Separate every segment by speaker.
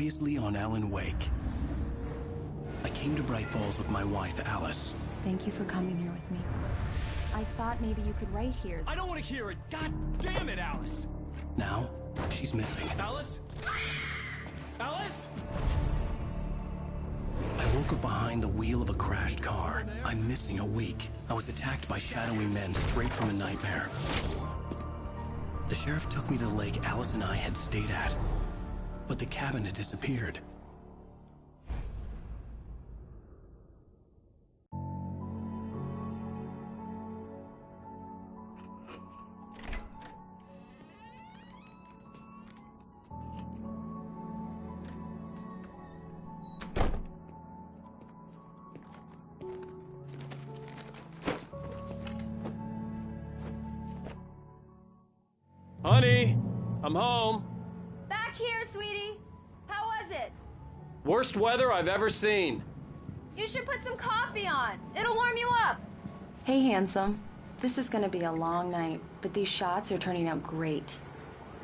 Speaker 1: Previously on Alan Wake. I came to Bright Falls with my wife, Alice.
Speaker 2: Thank you for coming here with me. I thought maybe you could write here.
Speaker 3: I don't want to hear it! God damn it, Alice!
Speaker 1: Now, she's missing.
Speaker 3: Alice? Alice?
Speaker 1: I woke up behind the wheel of a crashed car. I'm missing a week. I was attacked by shadowy men straight from a nightmare. The sheriff took me to the lake Alice and I had stayed at, but the cabin had disappeared.
Speaker 3: Honey, I'm home.
Speaker 2: Back here, sweetie. How was it?
Speaker 3: Worst weather I've ever seen.
Speaker 2: You should put some coffee on. It'll warm you up. Hey, handsome. This is gonna be a long night, but these shots are turning out great.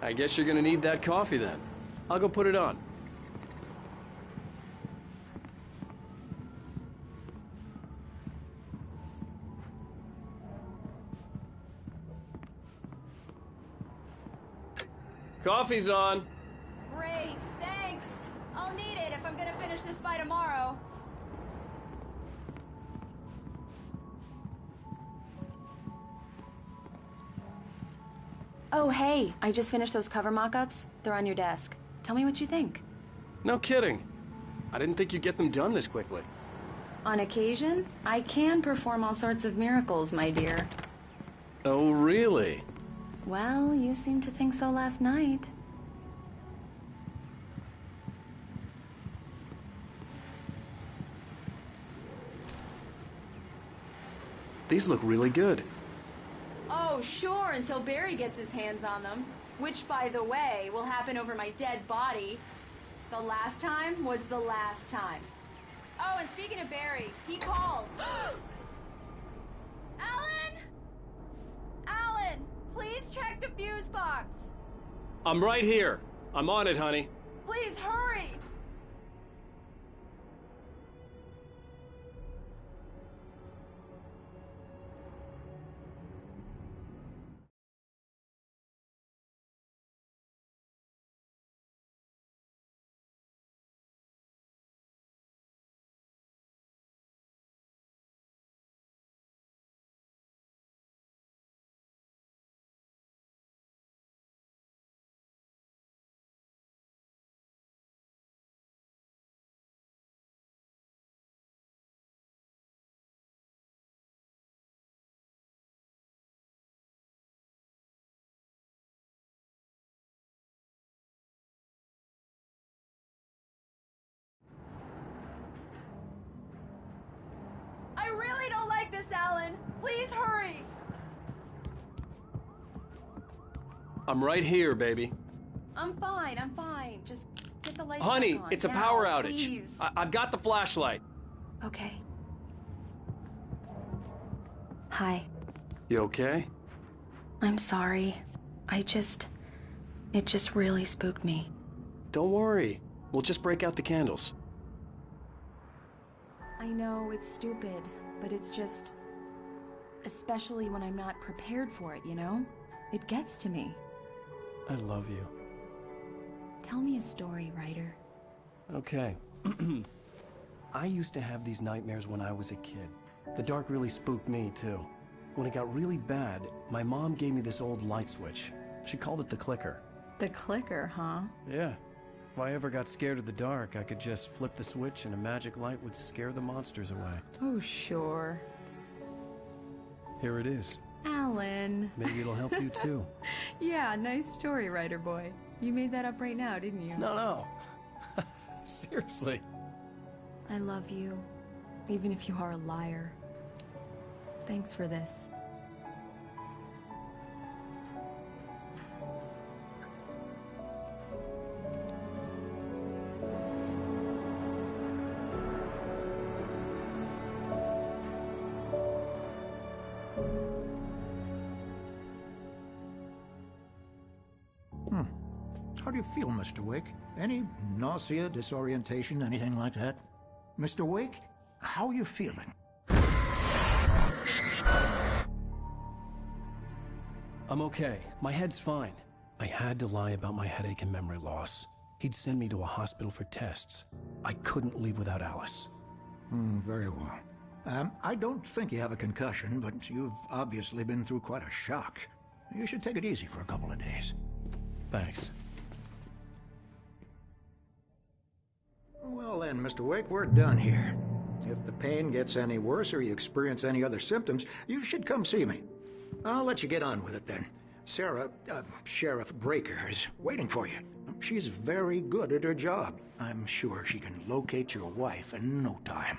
Speaker 3: I guess you're gonna need that coffee then. I'll go put it on. Coffee's on.
Speaker 2: Great, thanks. I'll need it if I'm gonna finish this by tomorrow. Oh, hey, I just finished those cover mock-ups. They're on your desk. Tell me what you think.
Speaker 3: No kidding. I didn't think you'd get them done this quickly.
Speaker 2: On occasion, I can perform all sorts of miracles, my dear.
Speaker 3: Oh, really?
Speaker 2: Well, you seemed to think so last night.
Speaker 3: These look really good.
Speaker 2: Oh, sure, until Barry gets his hands on them. Which, by the way, will happen over my dead body. The last time was the last time. Oh, and speaking of Barry, he called. Alan! Alan, please check the fuse box.
Speaker 3: I'm right here. I'm on it, honey.
Speaker 2: Please hurry. I really don't like this, Alan. Please hurry.
Speaker 3: I'm right here, baby.
Speaker 2: I'm fine, I'm fine. Just get the lights
Speaker 3: Honey,
Speaker 2: back on.
Speaker 3: it's a
Speaker 2: Now,
Speaker 3: power outage.
Speaker 2: please.
Speaker 3: I've got the flashlight.
Speaker 2: Okay. Hi.
Speaker 3: You okay?
Speaker 2: I'm sorry. It just really spooked me.
Speaker 3: Don't worry. We'll just break out the candles.
Speaker 2: I know it's stupid, but it's just... Especially when I'm not prepared for it, you know? It gets to me.
Speaker 3: I love you.
Speaker 2: Tell me a story, writer.
Speaker 1: Okay. I used to have these nightmares when I was a kid. The dark really spooked me, too. When it got really bad, my mom gave me this old light switch. She called it the clicker.
Speaker 2: The clicker, huh?
Speaker 1: Yeah. If I ever got scared of the dark, I could just flip the switch and a magic light would scare the monsters away.
Speaker 2: Oh, sure.
Speaker 1: Here it is.
Speaker 2: Alan.
Speaker 1: Maybe it'll help you, too.
Speaker 2: Yeah, nice story, writer boy. You made that up right now, didn't you?
Speaker 1: No. Seriously.
Speaker 2: I love you, even if you are a liar. Thanks for this.
Speaker 4: How do you feel, Mr. Wake? Any nausea, disorientation, anything like that? Mr. Wake, how are you feeling?
Speaker 1: I'm okay. My head's fine. I had to lie about my headache and memory loss. He'd send me to a hospital for tests. I couldn't leave without Alice.
Speaker 4: Very well. I don't think you have a concussion, but you've obviously been through quite a shock. You should take it easy for a couple of days.
Speaker 1: Thanks.
Speaker 4: Well then, Mr. Wake, we're done here. If the pain gets any worse or you experience any other symptoms, you should come see me. I'll let you get on with it then. Sarah, Sheriff Breaker, is waiting for you. She's very good at her job. I'm sure she can locate your wife in no time.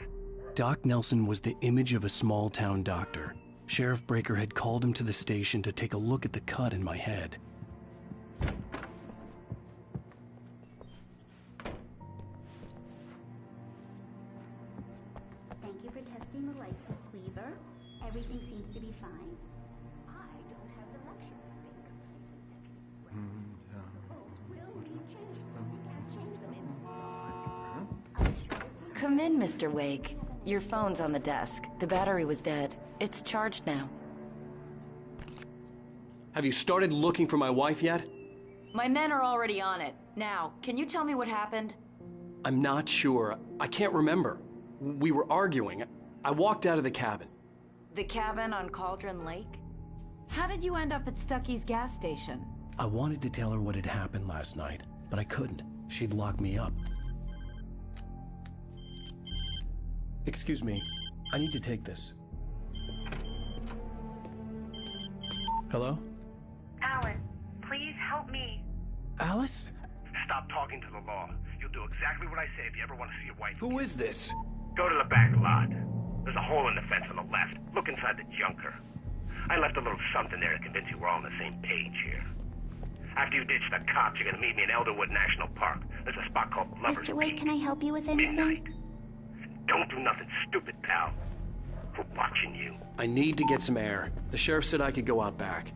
Speaker 1: Doc Nelson was the image of a small-town doctor. Sheriff Breaker had called him to the station to take a look at the cut in my head.
Speaker 5: Thank you for testing the lights, Miss Weaver. Everything seems to be fine. I don't have the luxury of being complacent, Deputy Webb. Rules will need changing, so we can't change them in the dark. I'm sure it's
Speaker 6: Come in, Mr. Wake. Your phone's on the desk. The battery was dead. It's charged now.
Speaker 3: Have you started looking for my wife yet?
Speaker 6: My men are already on it. Now, can you tell me what happened?
Speaker 3: I'm not sure. I can't remember. We were arguing. I walked out of the cabin.
Speaker 6: The cabin on Cauldron Lake? How did you end up at Stucky's gas station?
Speaker 1: I wanted to tell her what had happened last night, but I couldn't. She'd lock me up. Excuse me. I need to take this. Hello?
Speaker 7: Alan, please help me.
Speaker 1: Alice?
Speaker 8: Stop talking to the law. You'll do exactly what I say if you ever want to see your wife.
Speaker 3: Who is this?
Speaker 8: Go to the back lot. There's a hole in the fence on the left. Look inside the junker. I left a little something there to convince you we're all on the same page here. After you ditch the cops, you're gonna meet me in Elderwood National Park. There's a spot called Lover's
Speaker 5: Mr. Wake,
Speaker 8: Peak.
Speaker 5: can I help you with anything?
Speaker 8: Midnight. Don't do nothing stupid, pal. We're watching you.
Speaker 3: I need to get some air. The sheriff said I could go out back.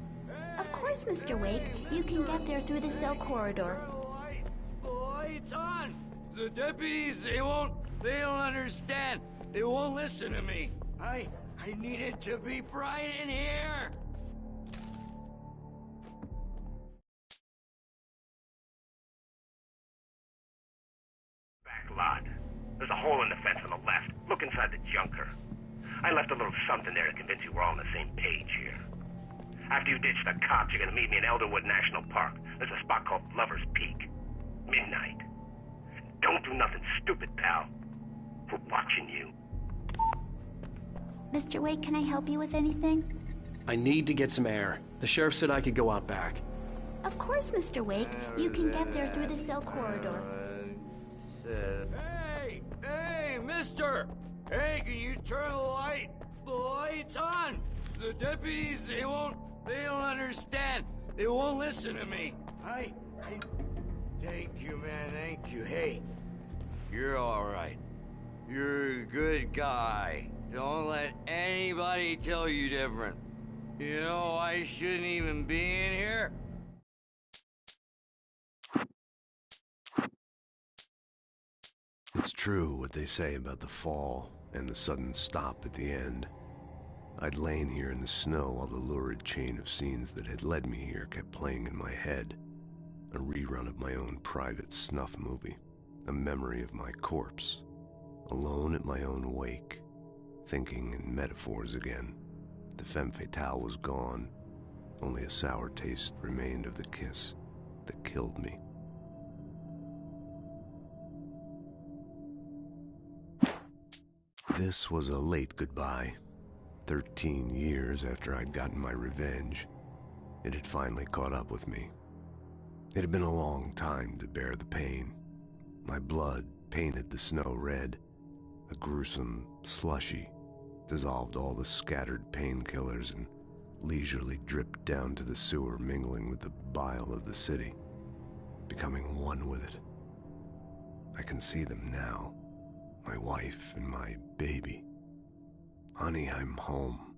Speaker 5: Of course, Mr. Wake. You can get there through the cell corridor.
Speaker 9: The light's on! The deputies, they don't understand. They won't listen to me. I need it to be bright in here!
Speaker 8: Back lot. There's a hole in the fence on the left. Look inside the junker. I left a little something there to convince you we're all on the same page here. After you ditch the cops, you're gonna meet me in Elderwood National Park. There's a spot called Lover's Peak. Midnight. Don't do nothing stupid, pal. We're watching you.
Speaker 5: Mr. Wake, can I help you with anything?
Speaker 3: I need to get some air. The sheriff said I could go out back.
Speaker 5: Of course, Mr. Wake. You can get there through the cell corridor.
Speaker 9: Hey, mister! Hey, can you turn the light? The light's on! The deputies, they don't understand. They won't listen to me. Thank you, man, thank you. Hey, you're all right. You're a good guy. Don't let anybody tell you different. You know, I shouldn't even be in here.
Speaker 10: It's true what they say about the fall and the sudden stop at the end. I'd lain here in the snow while the lurid chain of scenes that had led me here kept playing in my head. A rerun of my own private snuff movie. A memory of my corpse. Alone at my own wake. Thinking in metaphors again. The femme fatale was gone. Only a sour taste remained of the kiss that killed me. This was a late goodbye. 13 years after I'd gotten my revenge, it had finally caught up with me. It had been a long time to bear the pain. My blood painted the snow red. A gruesome slushy dissolved all the scattered painkillers and leisurely dripped down to the sewer, mingling with the bile of the city, becoming one with it. I can see them now. My wife and my baby. Honey, I'm home.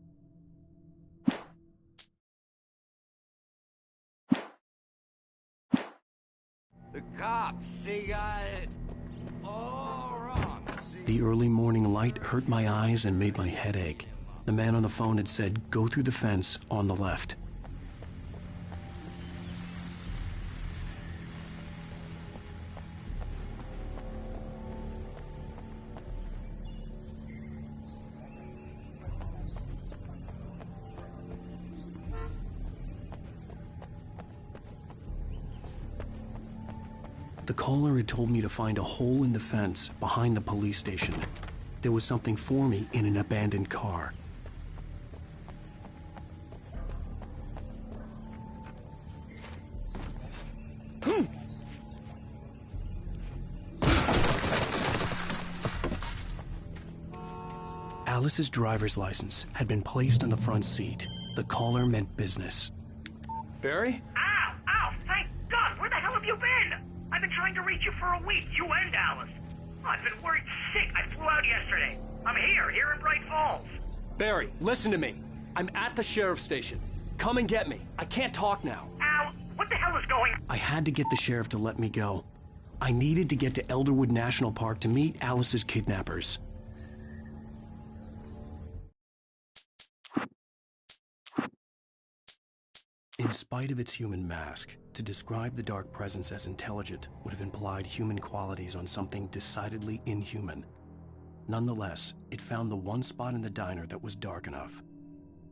Speaker 9: The cops, they got it all wrong. See?
Speaker 1: The early morning light hurt my eyes and made my head ache. The man on the phone had said, "Go through the fence on the left." The caller had told me to find a hole in the fence behind the police station. There was something for me in an abandoned car. Alice's driver's license had been placed on the front seat. The caller meant business.
Speaker 3: Barry?
Speaker 8: Ow! Ow! Thank God! Where the hell have you been? I've been trying to reach you for a week, you and Alice. I've been worried sick. I flew out yesterday. I'm here in Bright Falls.
Speaker 3: Barry, listen to me. I'm at the sheriff's station. Come and get me. I can't talk now.
Speaker 8: Al, what the hell is going on?
Speaker 1: I had to get the sheriff to let me go. I needed to get to Elderwood National Park to meet Alice's kidnappers. In spite of its human mask, to describe the dark presence as intelligent would have implied human qualities on something decidedly inhuman. Nonetheless, it found the one spot in the diner that was dark enough.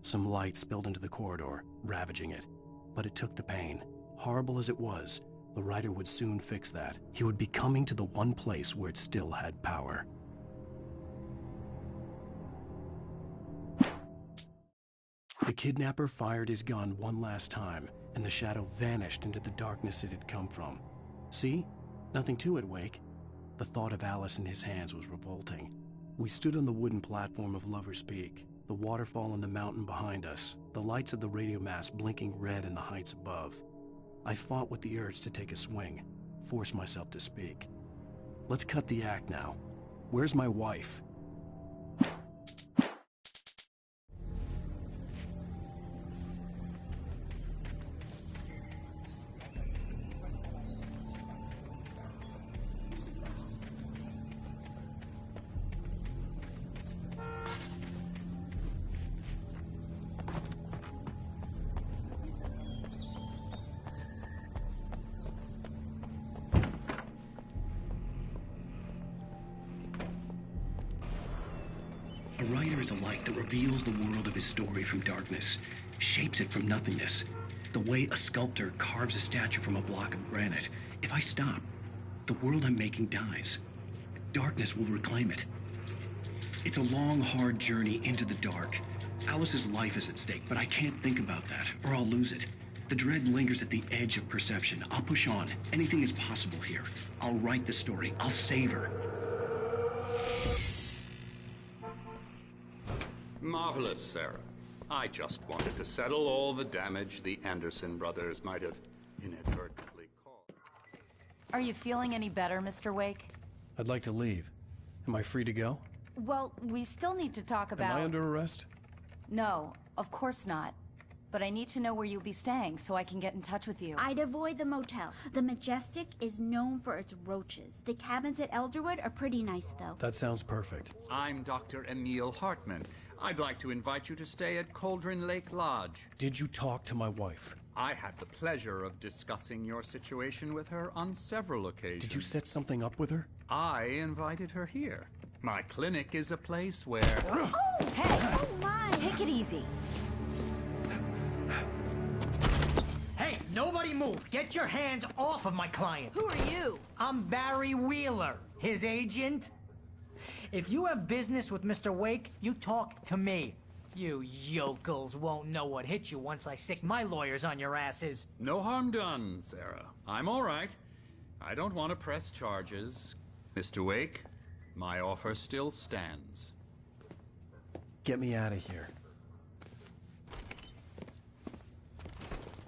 Speaker 1: Some light spilled into the corridor, ravaging it. But it took the pain. Horrible as it was, the writer would soon fix that. He would be coming to the one place where it still had power. The kidnapper fired his gun one last time, and the shadow vanished into the darkness it had come from. See? Nothing to it, Wake. The thought of Alice in his hands was revolting. We stood on the wooden platform of Lover's Peak, the waterfall on the mountain behind us, the lights of the radio mast blinking red in the heights above. I fought with the urge to take a swing, force myself to speak. Let's cut the act now. Where's my wife? A writer is a light that reveals the world of his story from darkness, shapes it from nothingness. The way a sculptor carves a statue from a block of granite. If I stop, the world I'm making dies. Darkness will reclaim it. It's a long, hard journey into the dark. Alice's life is at stake, but I can't think about that, or I'll lose it. The dread lingers at the edge of perception. I'll push on. Anything is possible here. I'll write the story. I'll save her.
Speaker 11: Marvelous, Sarah. I just wanted to settle all the damage the Anderson brothers might have inadvertently caused.
Speaker 6: Are you feeling any better, Mr. Wake?
Speaker 1: I'd like to leave. Am I free to go?
Speaker 6: Well, we still need to talk about...
Speaker 1: Am I under arrest?
Speaker 6: No, of course not. But I need to know where you'll be staying so I can get in touch with you.
Speaker 5: I'd avoid the motel. The Majestic is known for its roaches. The cabins at Elderwood are pretty nice, though.
Speaker 1: That sounds perfect.
Speaker 11: I'm Dr. Emil Hartman. I'd like to invite you to stay at Cauldron Lake Lodge.
Speaker 1: Did you talk to my wife?
Speaker 11: I had the pleasure of discussing your situation with her on several occasions.
Speaker 1: Did you set something up with her?
Speaker 11: I invited her here. My clinic is a place where...
Speaker 5: Oh! Hey! Oh, my!
Speaker 6: Take it easy.
Speaker 12: Hey, nobody move! Get your hands off of my client!
Speaker 6: Who are you?
Speaker 12: I'm Barry Wheeler, his agent. If you have business with Mr. Wake, you talk to me. You yokels won't know what hit you once I sick my lawyers on your asses.
Speaker 11: No harm done, Sarah. I'm all right. I don't want to press charges. Mr. Wake, my offer still stands.
Speaker 1: Get me out of here.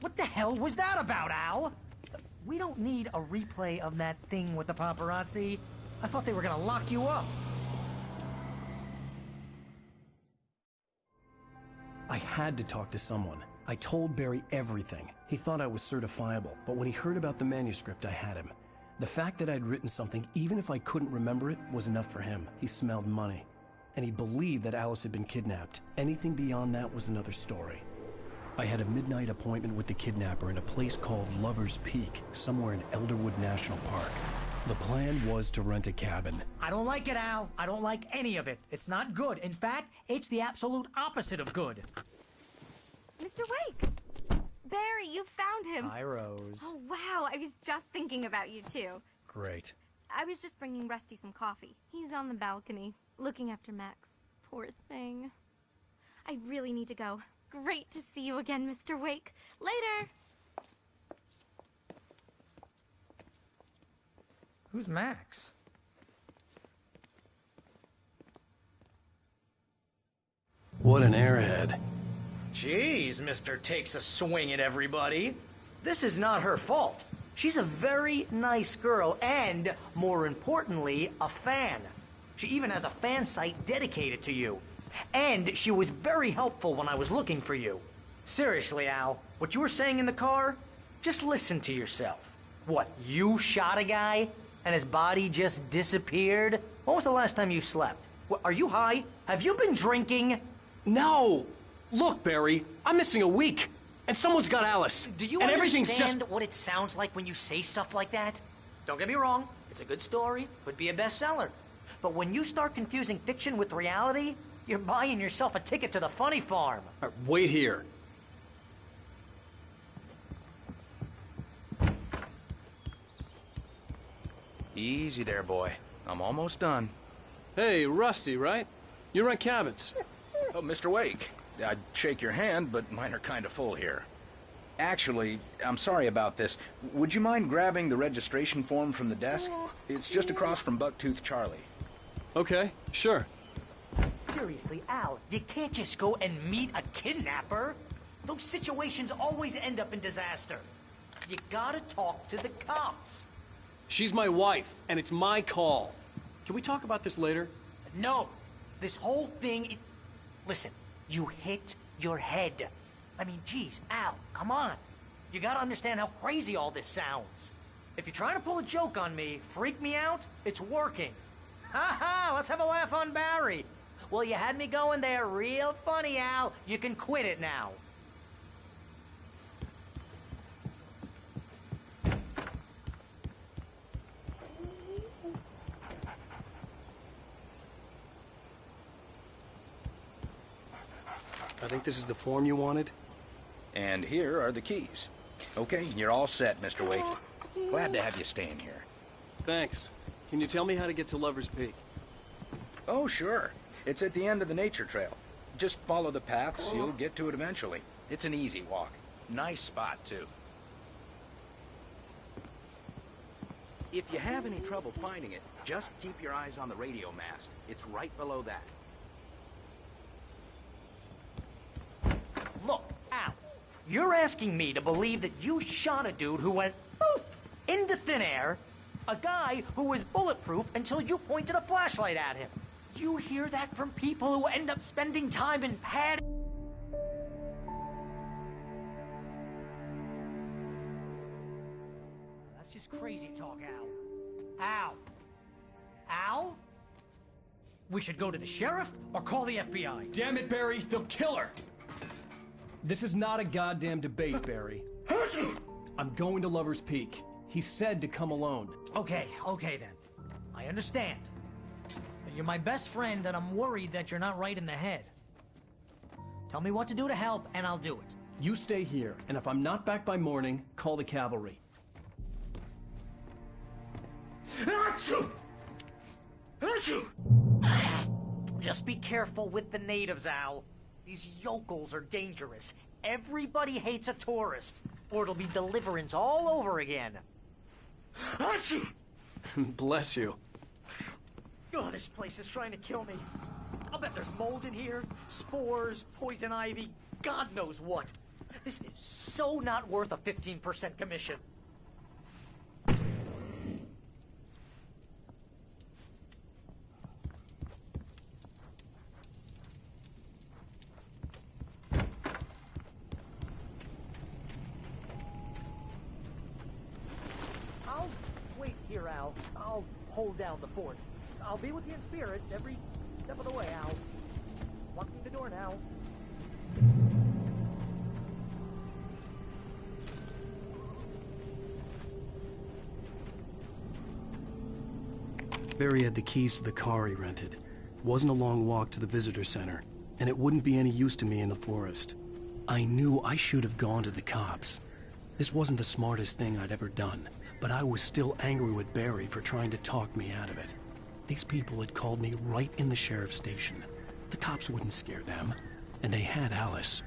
Speaker 12: What the hell was that about, Al? We don't need a replay of that thing with the paparazzi. I thought they were gonna lock you up.
Speaker 1: I had to talk to someone. I told Barry everything. He thought I was certifiable, but when he heard about the manuscript, I had him.
Speaker 3: The fact that I'd written something, even if I couldn't remember it, was enough for him. He smelled money. And he believed that Alice had been kidnapped. Anything beyond that was another story. I had a midnight appointment with the kidnapper in a place called Lover's Peak, somewhere in Elderwood National Park. The plan was to rent a cabin.
Speaker 12: I don't like it, Al. I don't like any of it. It's not good. In fact, it's the absolute opposite of good.
Speaker 13: Mr. Wake! Barry, you found him.
Speaker 3: Hi, Rose.
Speaker 13: Oh, wow. I was just thinking about you, too.
Speaker 3: Great.
Speaker 13: I was just bringing Rusty some coffee. He's on the balcony, looking after Max. Poor thing. I really need to go. Great to see you again, Mr. Wake. Later!
Speaker 12: Who's Max?
Speaker 3: What an airhead.
Speaker 12: Jeez, Mr. Takes a swing at everybody. This is not her fault. She's a very nice girl and, more importantly, a fan. She even has a fan site dedicated to you. And she was very helpful when I was looking for you. Seriously, Al, what you were saying in the car? Just listen to yourself. What, you shot a guy and his body just disappeared? When was the last time you slept? What, are you high? Have you been drinking?
Speaker 3: No! Look, Barry, I'm missing a week, and someone's got Alice.
Speaker 12: Do you
Speaker 3: and
Speaker 12: understand what it sounds like when you say stuff like that? Don't get me wrong, it's a good story, could be a bestseller. But when you start confusing fiction with reality, you're buying yourself a ticket to the funny farm.
Speaker 3: Wait here.
Speaker 14: Easy there, boy. I'm almost done.
Speaker 3: Hey, Rusty, right? You rent cabins.
Speaker 14: Oh, Mr. Wake. I'd shake your hand, but mine are kind of full here. Actually, I'm sorry about this. Would you mind grabbing the registration form from the desk? It's just across from Bucktooth Charlie.
Speaker 3: Okay, sure.
Speaker 12: Seriously, Al, you can't just go and meet a kidnapper. Those situations always end up in disaster. You gotta talk to the cops.
Speaker 3: She's my wife, and it's my call. Can we talk about this later?
Speaker 12: No. This whole thing... Listen, you hit your head. I mean, geez, Al, come on. You gotta understand how crazy all this sounds. If you're trying to pull a joke on me, freak me out, it's working. Ha ha, let's have a laugh on Barry. Well, you had me going there real funny, Al. You can quit it now.
Speaker 3: I think this is the form you wanted.
Speaker 14: And here are the keys. Okay, you're all set, Mr. Wake. Glad to have you staying here.
Speaker 3: Thanks. Can you tell me how to get to Lover's Peak?
Speaker 14: Oh, sure. It's at the end of the nature trail. Just follow the paths, you'll get to it eventually. It's an easy walk. Nice spot, too. If you have any trouble finding it, just keep your eyes on the radio mast. It's right below that.
Speaker 12: Look, Al, you're asking me to believe that you shot a dude who went poof into thin air, a guy who was bulletproof until you pointed a flashlight at him. You hear that from people who end up spending time in pad... That's just crazy talk, Al. Al? Al? We should go to the sheriff or call the FBI.
Speaker 3: Damn it, Barry, they'll kill her! This is not a goddamn debate, Barry. I'm going to Lover's Peak. He said to come alone.
Speaker 12: Okay then. I understand. You're my best friend, and I'm worried that you're not right in the head. Tell me what to do to help, and I'll do it.
Speaker 3: You stay here, and if I'm not back by morning, call the cavalry.
Speaker 12: Achoo! Achoo! Just be careful with the natives, Al. These yokels are dangerous. Everybody hates a tourist, or it'll be Deliverance all over again. Achoo!
Speaker 3: Bless you.
Speaker 12: Oh, this place is trying to kill me. I'll bet there's mold in here, spores, poison ivy, God knows what. This is so not worth a 15% commission. I'll wait here hold down the fort. I'll be with you in spirit every step of the way, Al. Walking the door now.
Speaker 3: Barry had the keys to the car he rented. It wasn't a long walk to the visitor center, and it wouldn't be any use to me in the forest. I knew I should have gone to the cops. This wasn't the smartest thing I'd ever done, but I was still angry with Barry for trying to talk me out of it. These people had called me right in the sheriff's station. The cops wouldn't scare them, and they had Alice.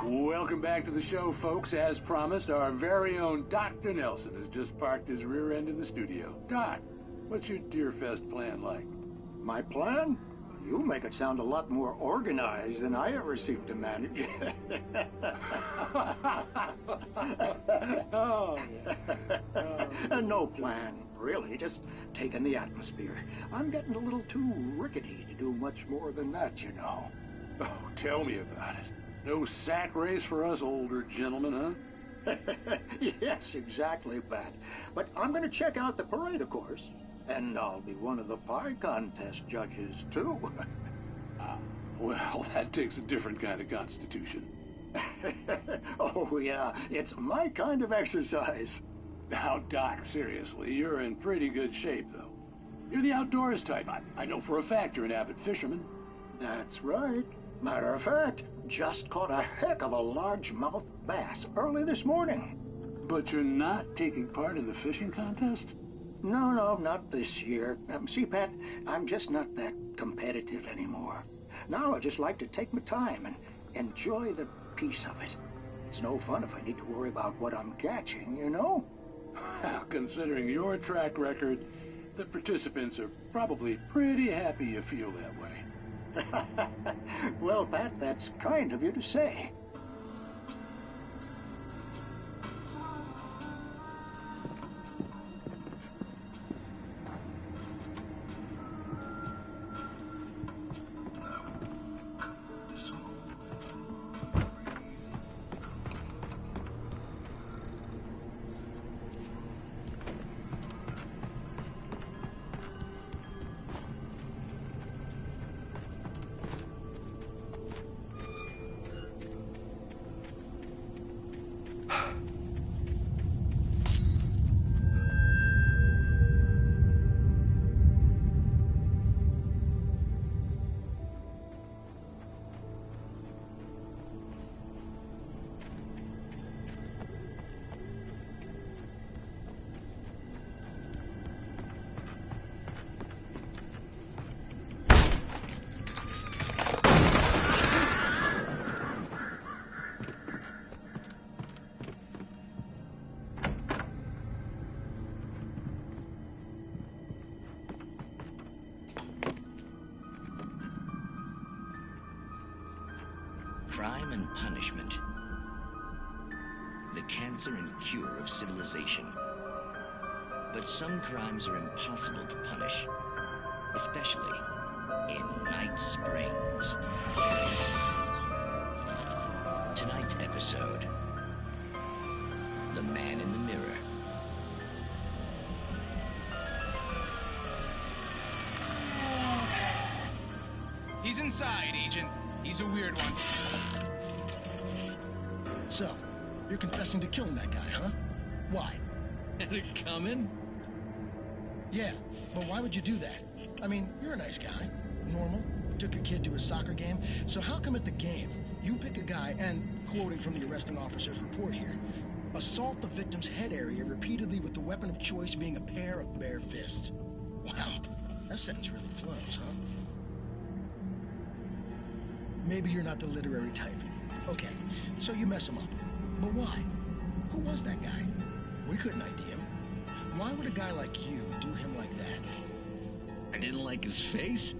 Speaker 15: Welcome back to the show, folks. As promised, our very own Dr. Nelson has just parked his rear end in the studio. Doc, what's your Deerfest plan like?
Speaker 4: My plan? You make it sound a lot more organized than I ever seem to manage. No plan, really. Just taking the atmosphere. I'm getting a little too rickety to do much more than that, you know.
Speaker 15: Oh, tell me about it. No sack race for us older gentlemen, huh?
Speaker 4: Yes, exactly, Pat. But I'm going to check out the parade, of course. And I'll be one of the pie contest judges, too.
Speaker 15: Well, that takes a different kind of constitution.
Speaker 4: Oh, yeah. It's my kind of exercise.
Speaker 15: Now, Doc, seriously, you're in pretty good shape, though. You're the outdoors type. I know for a fact you're an avid fisherman.
Speaker 4: That's right. Matter of fact, just caught a heck of a largemouth bass early this morning.
Speaker 15: But you're not taking part in the fishing contest?
Speaker 4: No, not this year. See, Pat, I'm just not that competitive anymore. Now I just like to take my time and enjoy the peace of it. It's no fun if I need to worry about what I'm catching, you know?
Speaker 15: Well, considering your track record, the participants are probably pretty happy you feel that way.
Speaker 4: Well, Pat, that's kind of you to say.
Speaker 16: Crime and punishment. The cancer and cure of civilization. But some crimes are impossible to punish, especially in Night Springs. Tonight's episode, The Man in the Mirror.
Speaker 17: He's inside, Agent. He's a weird one.
Speaker 18: So, you're confessing to killing that guy, huh? Why?
Speaker 17: Had it coming?
Speaker 18: Yeah, but why would you do that? I mean, you're a nice guy. Normal. Took your kid to a soccer game. So how come at the game, you pick a guy and, quoting from the arresting officer's report here, assault the victim's head area repeatedly with the weapon of choice being a pair of bare fists? Wow, that sentence really flows, huh? Maybe you're not the literary type. Okay, so you mess him up. But why? Who was that guy? We couldn't ID him. Why would a guy like you do him like that?
Speaker 16: I didn't like his face?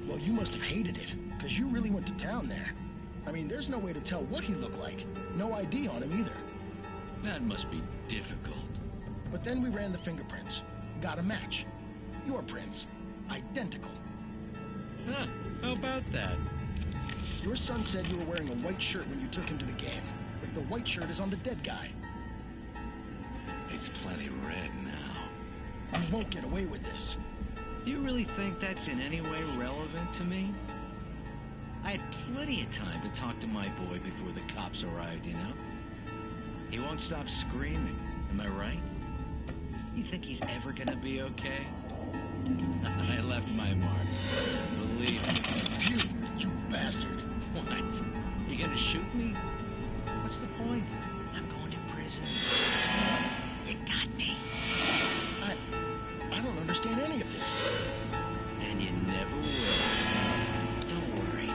Speaker 18: Well, you must have hated it, because you really went to town there. I mean, there's no way to tell what he looked like. No ID on him either.
Speaker 16: That must be difficult.
Speaker 18: But then we ran the fingerprints. Got a match. Your prints. Identical.
Speaker 16: Huh, how about that?
Speaker 18: Your son said you were wearing a white shirt when you took him to the game. But the white shirt is on the dead guy.
Speaker 16: It's plenty red now.
Speaker 18: You won't get away with this.
Speaker 16: Do you really think that's in any way relevant to me? I had plenty of time to talk to my boy before the cops arrived, you know? He won't stop screaming, am I right? You think he's ever gonna be okay? I left my mark. Believe me.
Speaker 18: You bastard.
Speaker 16: What? You gonna shoot me? What's the point? I'm going to prison. You got me.
Speaker 18: I don't understand any of this.
Speaker 16: And you never will. Don't worry.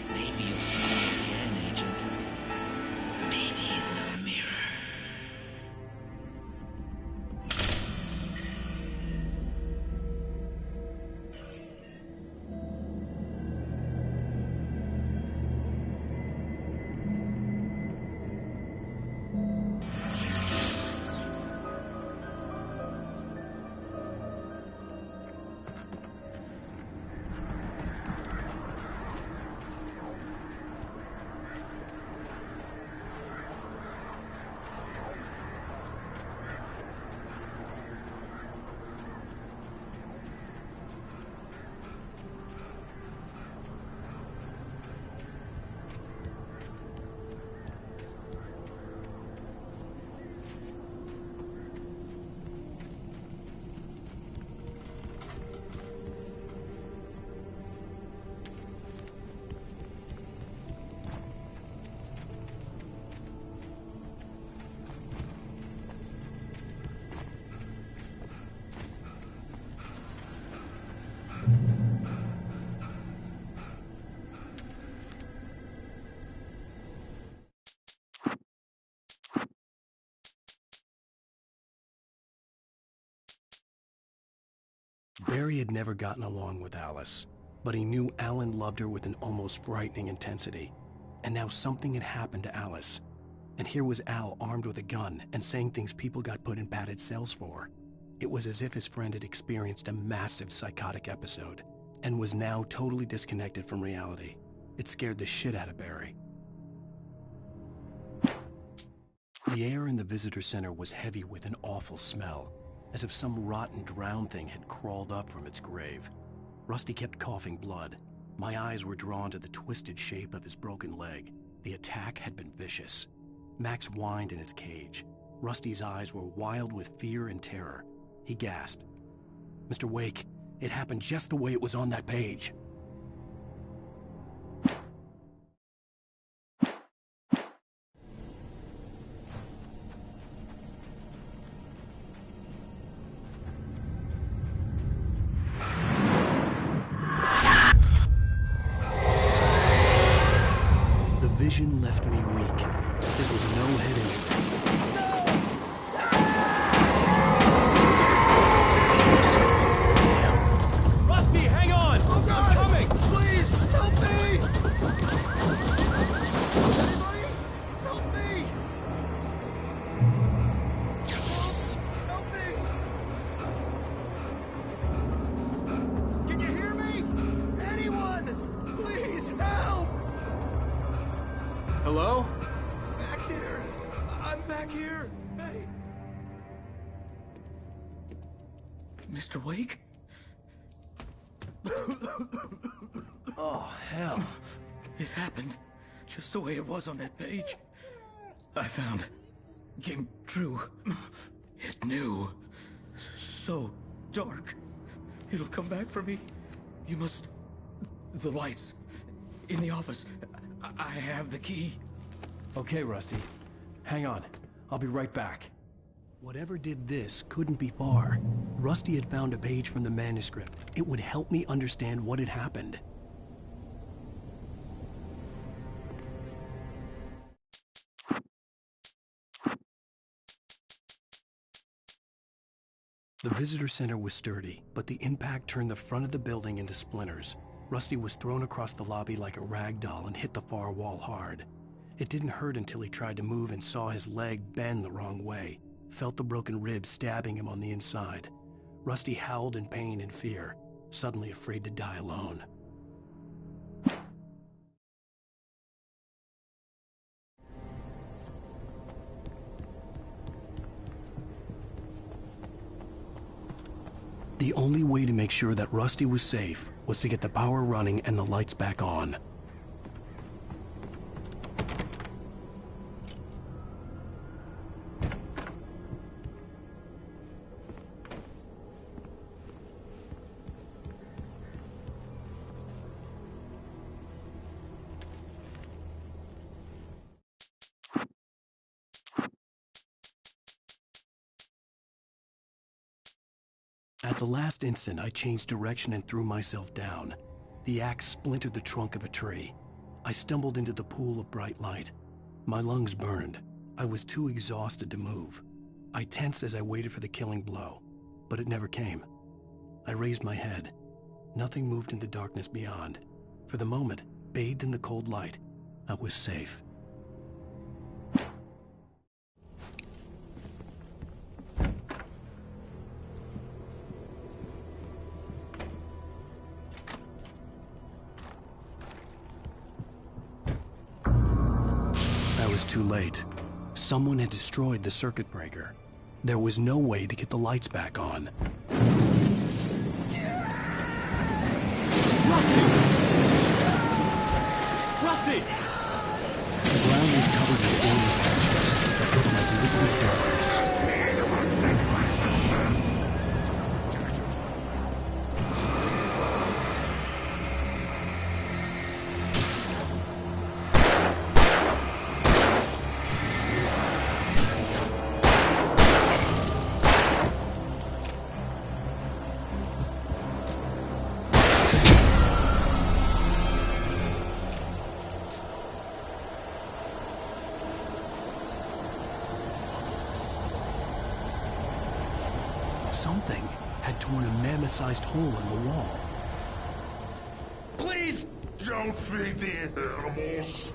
Speaker 16: Maybe you'll see me again, Agent. Maybe in the mirror.
Speaker 3: Barry had never gotten along with Alice, but he knew Alan loved her with an almost frightening intensity. And now something had happened to Alice. And here was Al armed with a gun and saying things people got put in padded cells for. It was as if his friend had experienced a massive psychotic episode and was now totally disconnected from reality. It scared the shit out of Barry. The air in the visitor center was heavy with an awful smell, as if some rotten drowned thing had crawled up from its grave. Rusty kept coughing blood. My eyes were drawn to the twisted shape of his broken leg. The attack had been vicious. Max whined in his cage. Rusty's eyes were wild with fear and terror. He gasped. "Mr. Wake, it happened just the way it was on that page." Vision left me weak. This was no head injury. Damn. Rusty, hang on! Oh God! I'm coming! Please, help me! Anybody? Help me! Help me! Can you hear me? Anyone? Please, help! Hello? Back here. I'm back here. Hey. Mr. Wake? Oh, hell. It happened just the way it was on that page. I found. Came true. It knew. So dark. It'll come back for me. You must... The lights. In the office. I have the key. Okay, Rusty. Hang on. I'll be right back. Whatever did this couldn't be far. Rusty had found a page from the manuscript. It would help me understand what had happened. The visitor center was sturdy, but the impact turned the front of the building into splinters. Rusty was thrown across the lobby like a rag doll and hit the far wall hard. It didn't hurt until he tried to move and saw his leg bend the wrong way, felt the broken rib stabbing him on the inside. Rusty howled in pain and fear, suddenly afraid to die alone. The only way to make sure that Rusty was safe was to get the power running and the lights back on. At the last instant, I changed direction and threw myself down. The axe splintered the trunk of a tree. I stumbled into the pool of bright light. My lungs burned. I was too exhausted to move. I tensed as I waited for the killing blow, but it never came. I raised my head. Nothing moved in the darkness beyond. For the moment, bathed in the cold light, I was safe. Too late. Someone had destroyed the circuit breaker. There was no way to get the lights back on. Rusty! Rusty! The ground was covered with orange patches that looked like liquid darkness. Something had torn a mammoth-sized hole in the wall.
Speaker 19: Please don't feed the animals.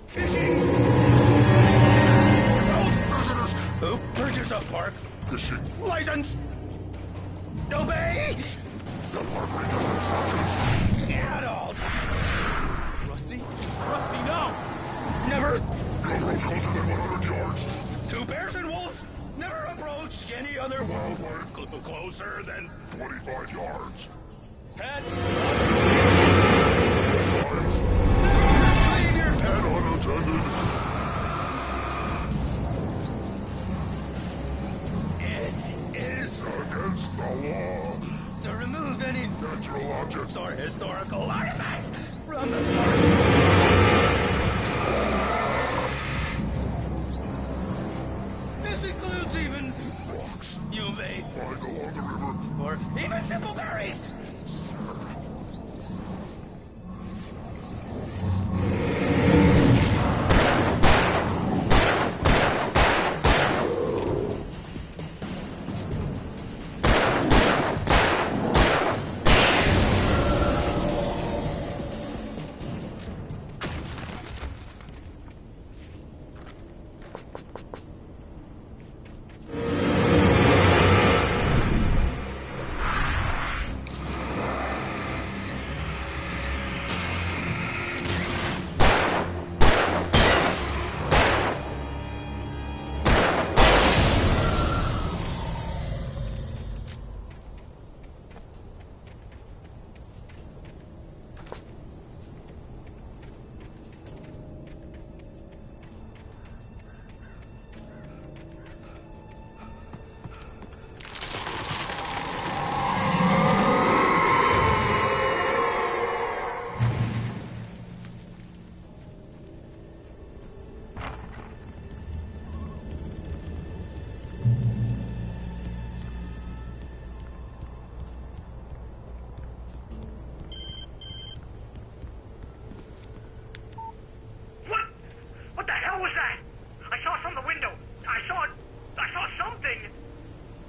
Speaker 19: Fishing! Both visitors! Who purchased a park fishing license? Obey! The park rangers instructions at all times.
Speaker 20: Rusty? Rusty, no!
Speaker 19: Never! Never closer than 100 yards. 2 bears and wolves never approached any other wildlife closer than 25 yards. Pets must times. Never leave your pet unattended. It is against the law to remove any natural objects or historical artifacts from the park. Find along the river. Or even simple berries!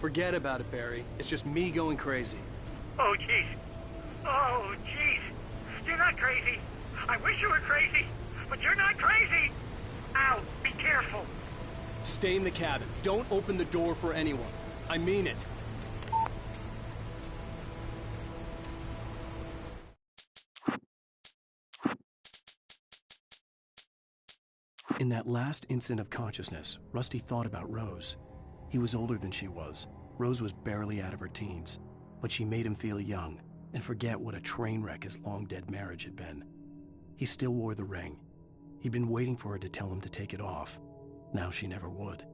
Speaker 3: Forget about it, Barry. It's just me going crazy.
Speaker 8: Oh, jeez. Oh, jeez. You're not crazy. I wish you were crazy, but you're not crazy. Ow, be careful.
Speaker 3: Stay in the cabin. Don't open the door for anyone. I mean it. In that last instant of consciousness, Rusty thought about Rose. He was older than she was. Rose was barely out of her teens, but she made him feel young and forget what a train wreck his long-dead marriage had been. He still wore the ring. He'd been waiting for her to tell him to take it off. Now she never would.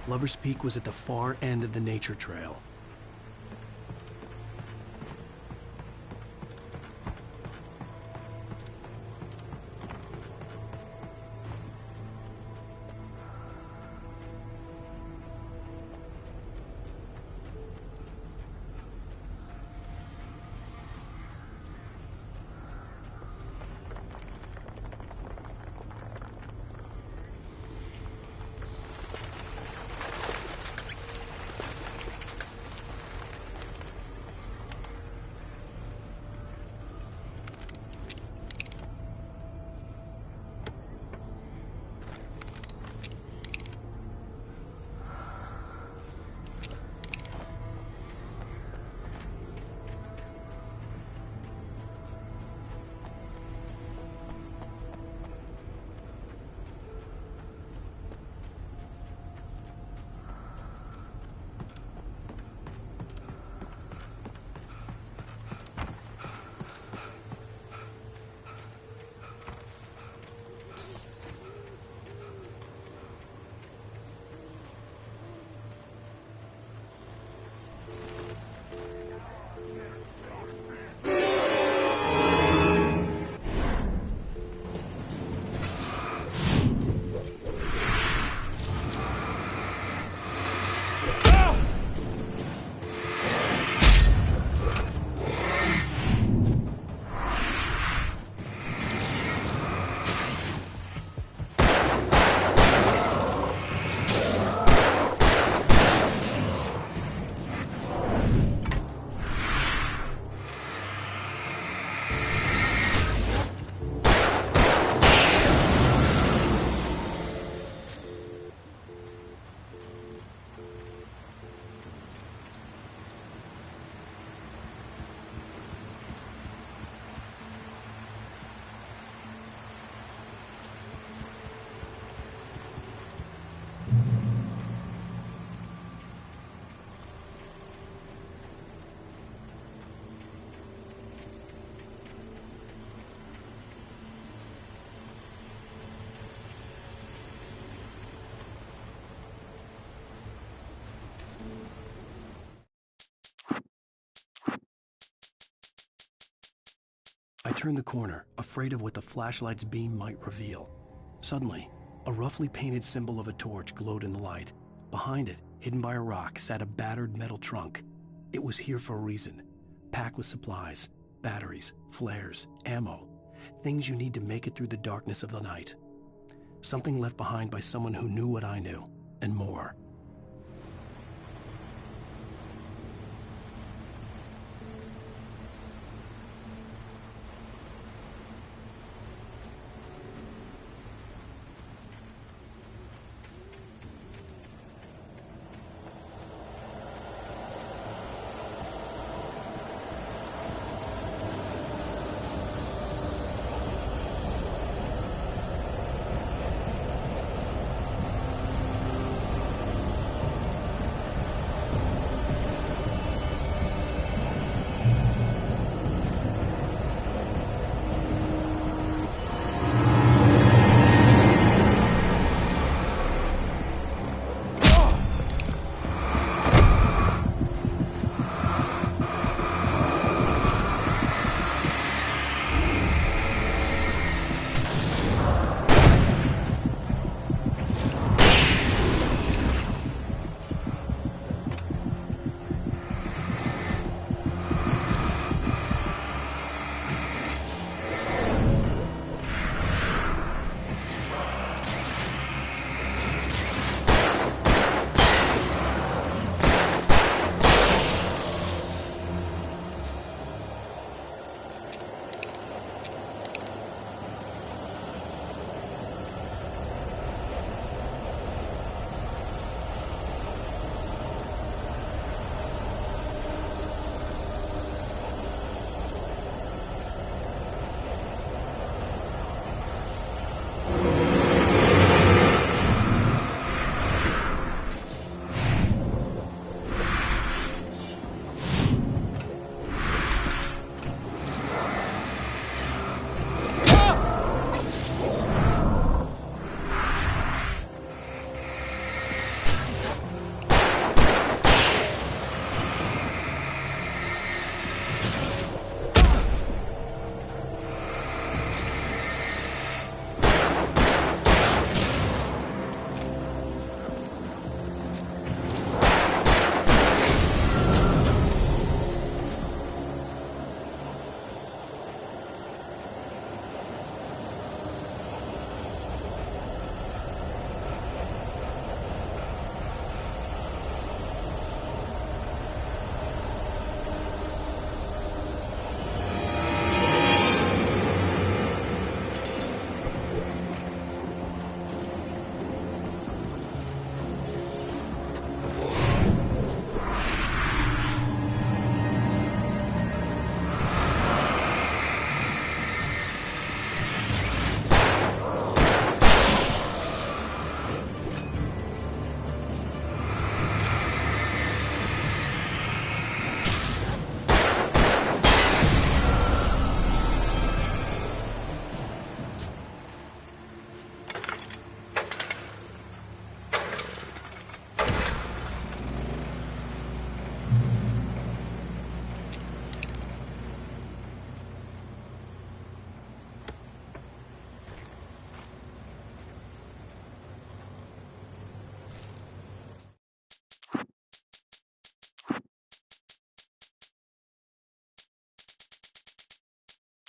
Speaker 3: Lover's Peak was at the far end of the nature trail. I turned the corner, afraid of what the flashlight's beam might reveal. Suddenly, a roughly painted symbol of a torch glowed in the light. Behind it, hidden by a rock, sat a battered metal trunk. It was here for a reason. Packed with supplies, batteries, flares, ammo. Things you need to make it through the darkness of the night. Something left behind by someone who knew what I knew, and more.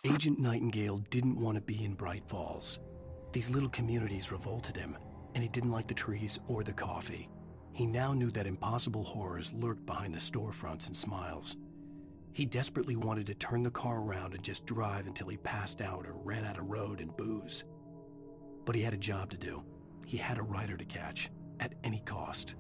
Speaker 3: Agent Nightingale didn't want to be in Bright Falls. These little communities revolted him, and he didn't like the trees or the coffee. He now knew that impossible horrors lurked behind the storefronts and smiles. He desperately wanted to turn the car around and just drive until he passed out or ran out of road and booze. But he had a job to do. He had a rider to catch, at any cost.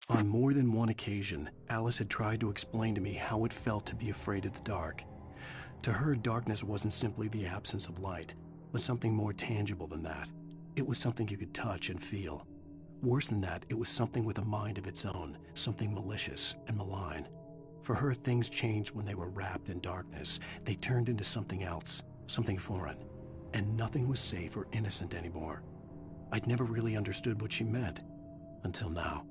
Speaker 3: On more than one occasion, Alice had tried to explain to me how it felt to be afraid of the dark. To her, darkness wasn't simply the absence of light, but something more tangible than that. It was something you could touch and feel. Worse than that, it was something with a mind of its own, something malicious and malign. For her, things changed when they were wrapped in darkness. They turned into something else, something foreign, and nothing was safe or innocent anymore. I'd never really understood what she meant, until now.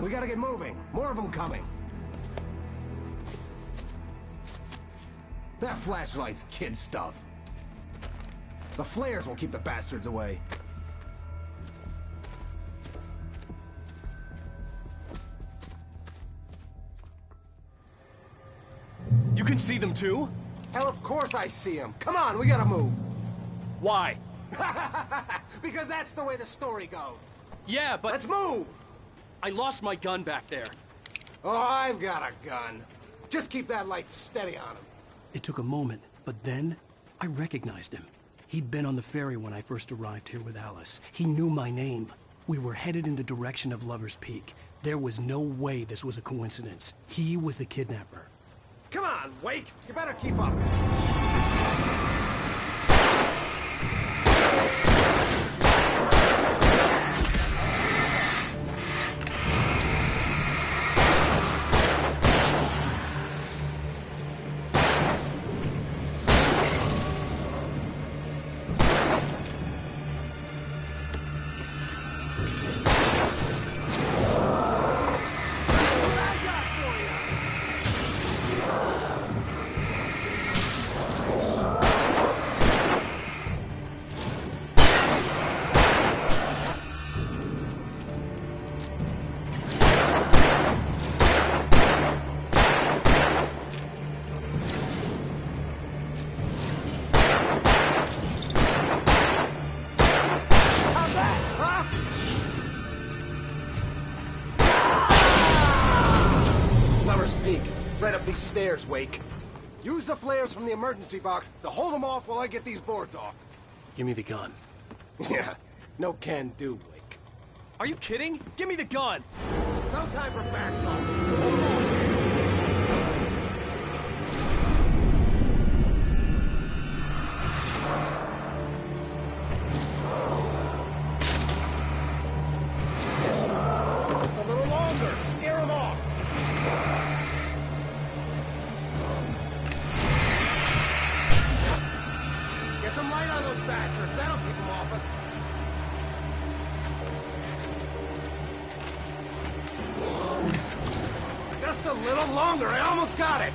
Speaker 20: We gotta get moving. More of them coming. That flashlight's kid stuff. The flares will keep the bastards away.
Speaker 3: You can see them too?
Speaker 20: Hell, of course I see them. Come on, we gotta move.
Speaker 3: Why?
Speaker 20: Because that's the way the story goes.
Speaker 3: Yeah, but...
Speaker 20: Let's move!
Speaker 3: I lost my gun back there.
Speaker 20: Oh, I've got a gun. Just keep that light steady on him.
Speaker 3: It took a moment, but then I recognized him. He'd been on the ferry when I first arrived here with Alice. He knew my name. We were headed in the direction of Lover's Peak. There was no way this was a coincidence. He was the kidnapper.
Speaker 20: Come on, Wake! You better keep up. Stairs, Wake. Use the flares from the emergency box to hold them off while I get these boards off.
Speaker 3: Give me the gun.
Speaker 20: Yeah, no can do, Wake.
Speaker 3: Are you kidding? Give me the gun!
Speaker 20: No time for back talk. Hold on. Just a little longer. Scare them off. Get some light on those bastards. That'll keep them off us. Just a little longer. I almost got it.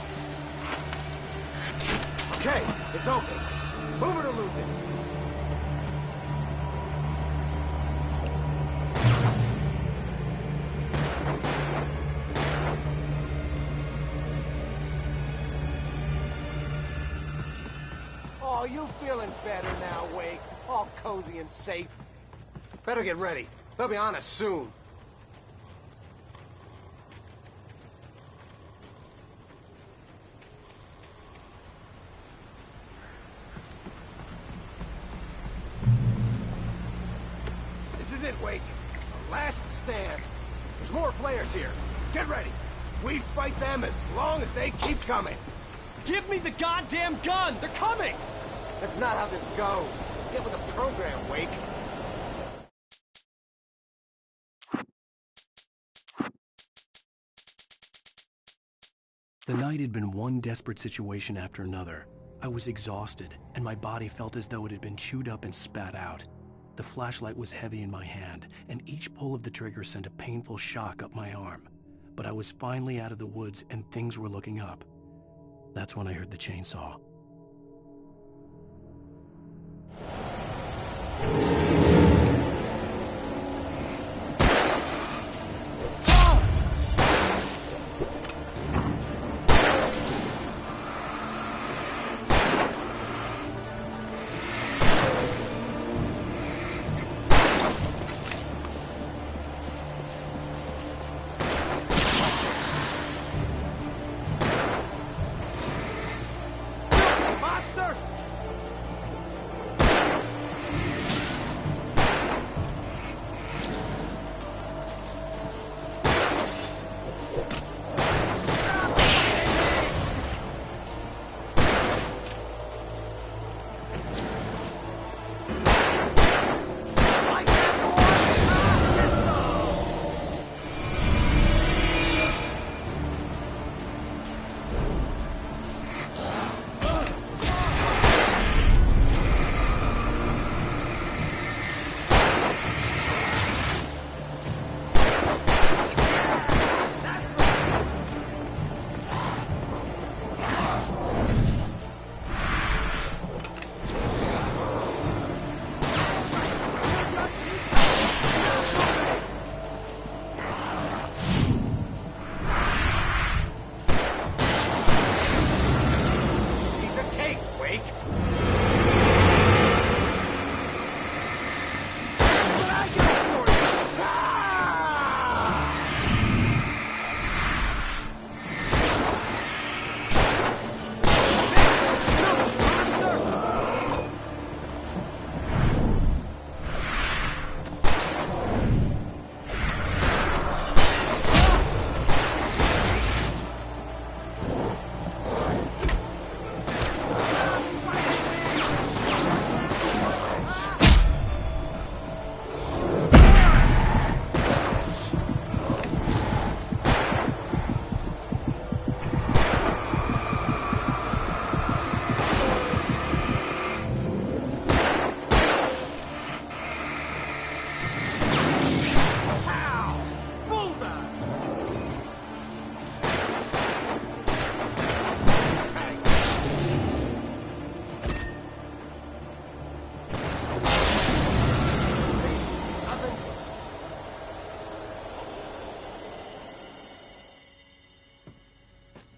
Speaker 20: Okay, it's open. Move it or lose it. Oh, you feeling better now, Wake? All cozy and safe. Better get ready. They'll be on us soon. This is it, Wake. The last stand. There's more flares here. Get ready. We fight them as long as they keep coming.
Speaker 3: Give me the goddamn gun! They're coming!
Speaker 20: That's not how this goes. Get with the program, Wake.
Speaker 3: The night had been one desperate situation after another. I was exhausted, and my body felt as though it had been chewed up and spat out. The flashlight was heavy in my hand, and each pull of the trigger sent a painful shock up my arm. But I was finally out of the woods, and things were looking up. That's when I heard the chainsaw.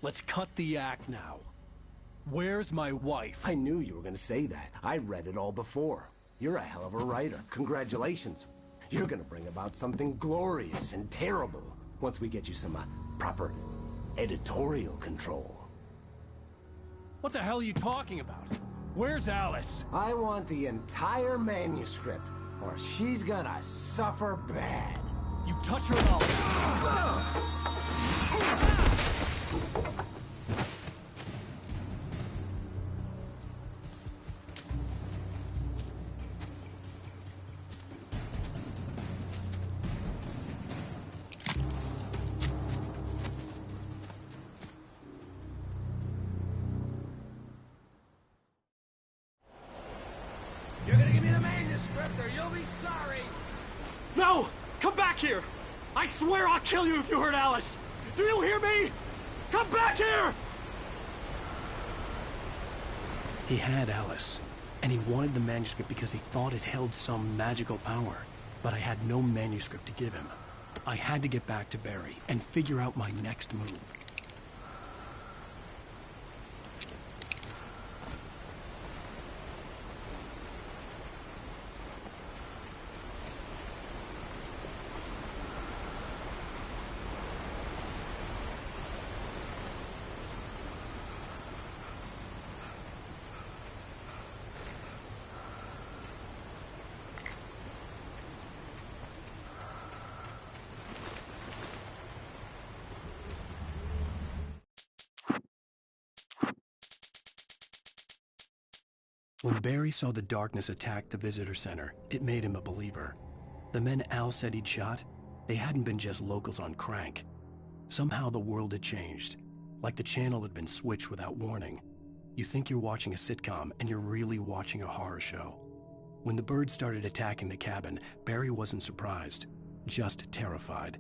Speaker 3: Let's cut the act now. Where's my wife?
Speaker 21: I knew you were gonna say that. I read it all before. You're a hell of a writer. Congratulations. You're gonna bring about something glorious and terrible once we get you some proper editorial control.
Speaker 3: What the hell are you talking about? Where's Alice?
Speaker 21: I want the entire manuscript, or she's gonna suffer bad.
Speaker 3: You touch her and
Speaker 21: You're gonna give me the manuscript, or you'll be sorry!
Speaker 3: No! Come back here! I swear I'll kill you if you hurt Alice! Do you hear me? Come back here! He had Alice, and he wanted the manuscript because he thought it held some magical power. But I had no manuscript to give him. I had to get back to Barry and figure out my next move. When Barry saw the darkness attack the visitor center, it made him a believer. The men Al said he'd shot, they hadn't been just locals on crank. Somehow the world had changed, like the channel had been switched without warning. You think you're watching a sitcom, and you're really watching a horror show. When the birds started attacking the cabin, Barry wasn't surprised, just terrified.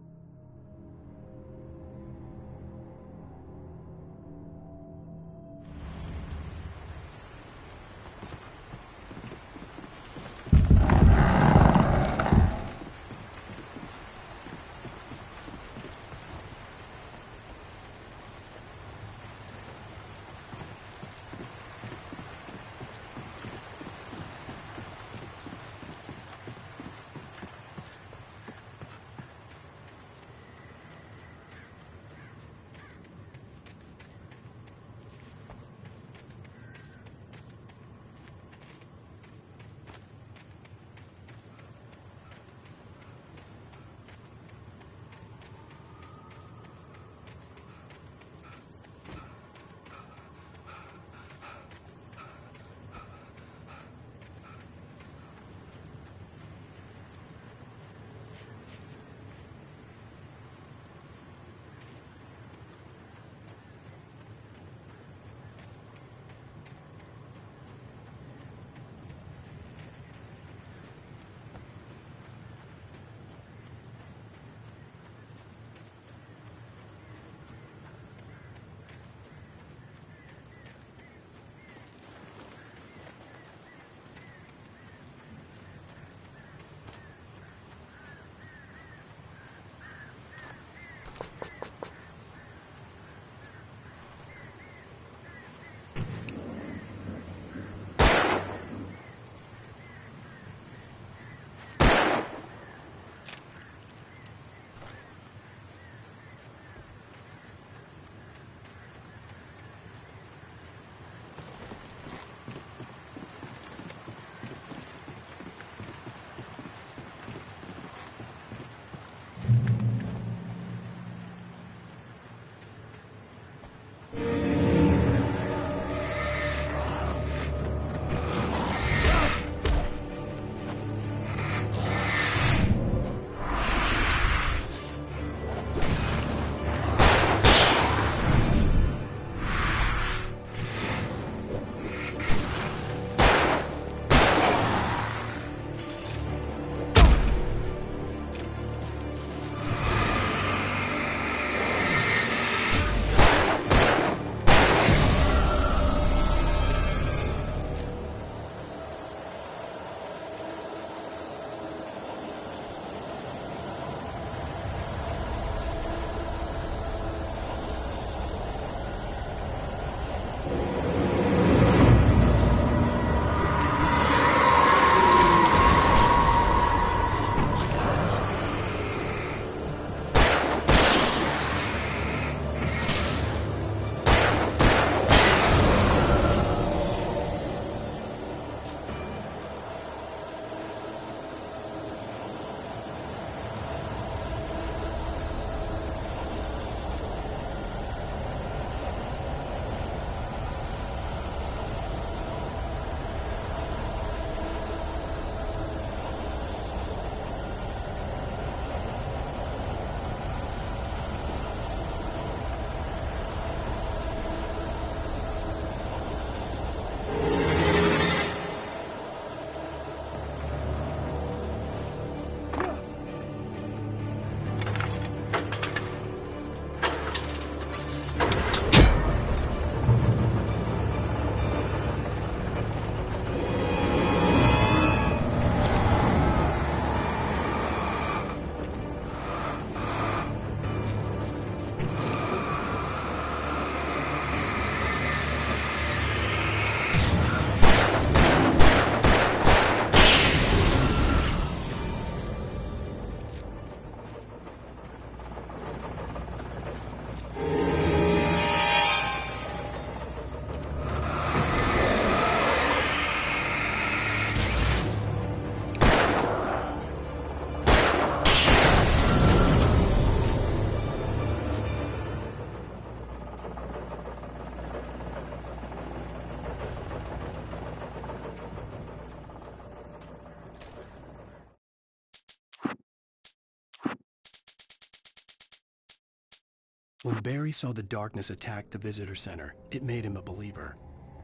Speaker 3: When Barry saw the darkness attack the visitor center, it made him a believer.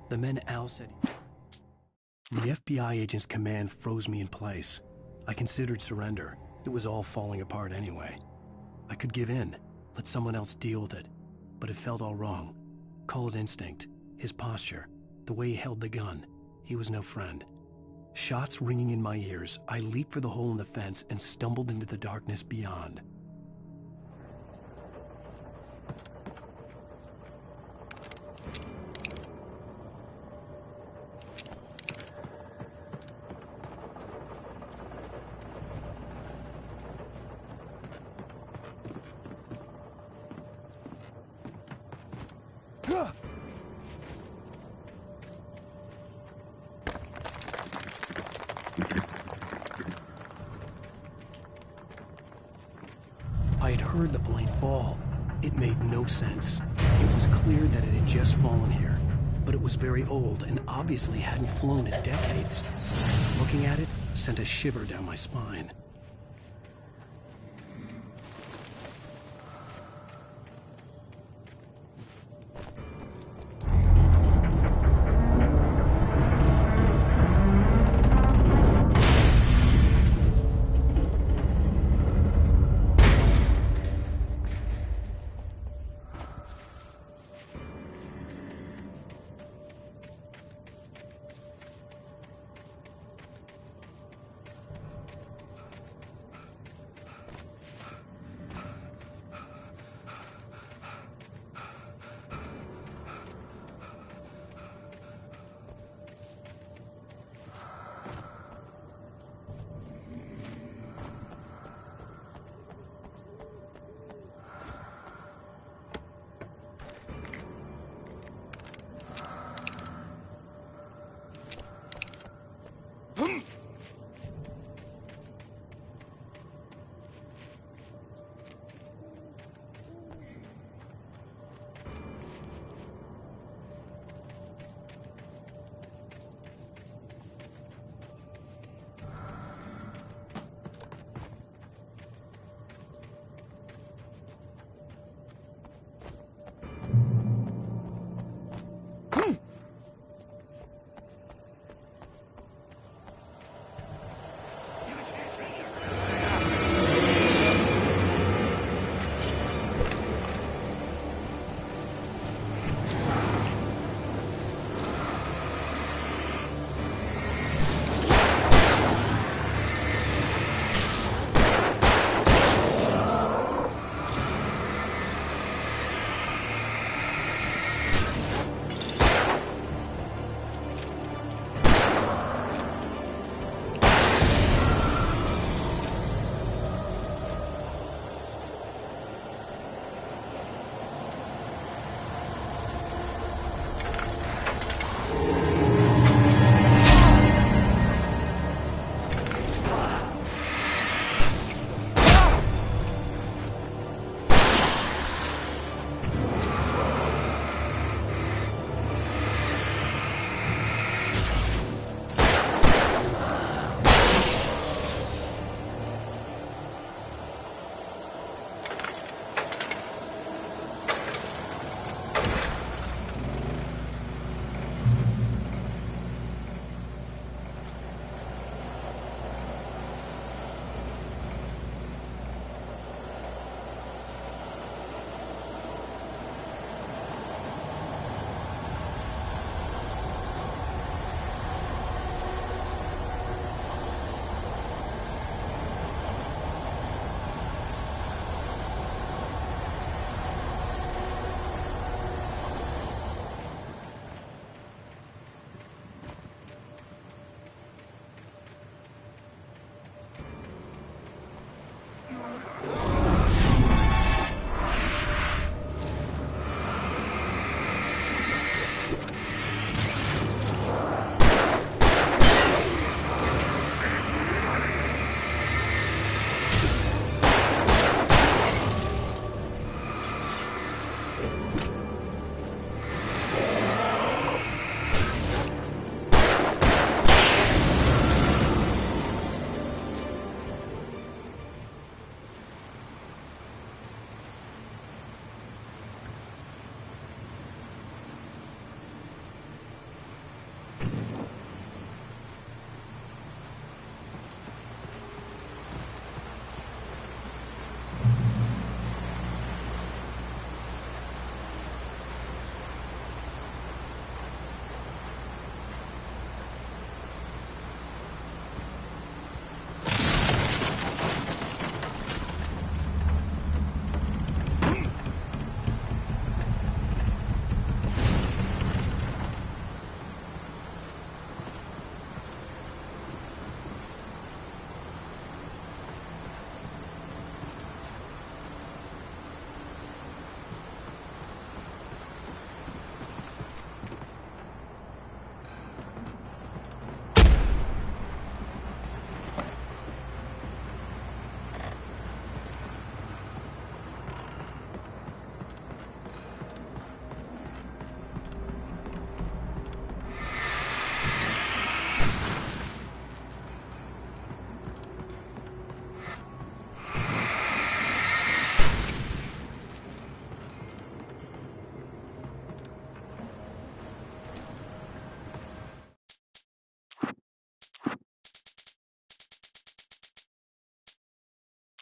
Speaker 3: The men Al said... The FBI agent's command froze me in place. I considered surrender. It was all falling apart anyway. I could give in, let someone else deal with it. But it felt all wrong. Call it instinct, his posture, the way he held the gun. He was no friend. Shots ringing in my ears, I leaped for the hole in the fence and stumbled into the darkness beyond. I had heard the plane fall. It made no sense. It was clear that it had just fallen here, but it was very old and obviously hadn't flown in decades. Looking at it sent a shiver down my spine.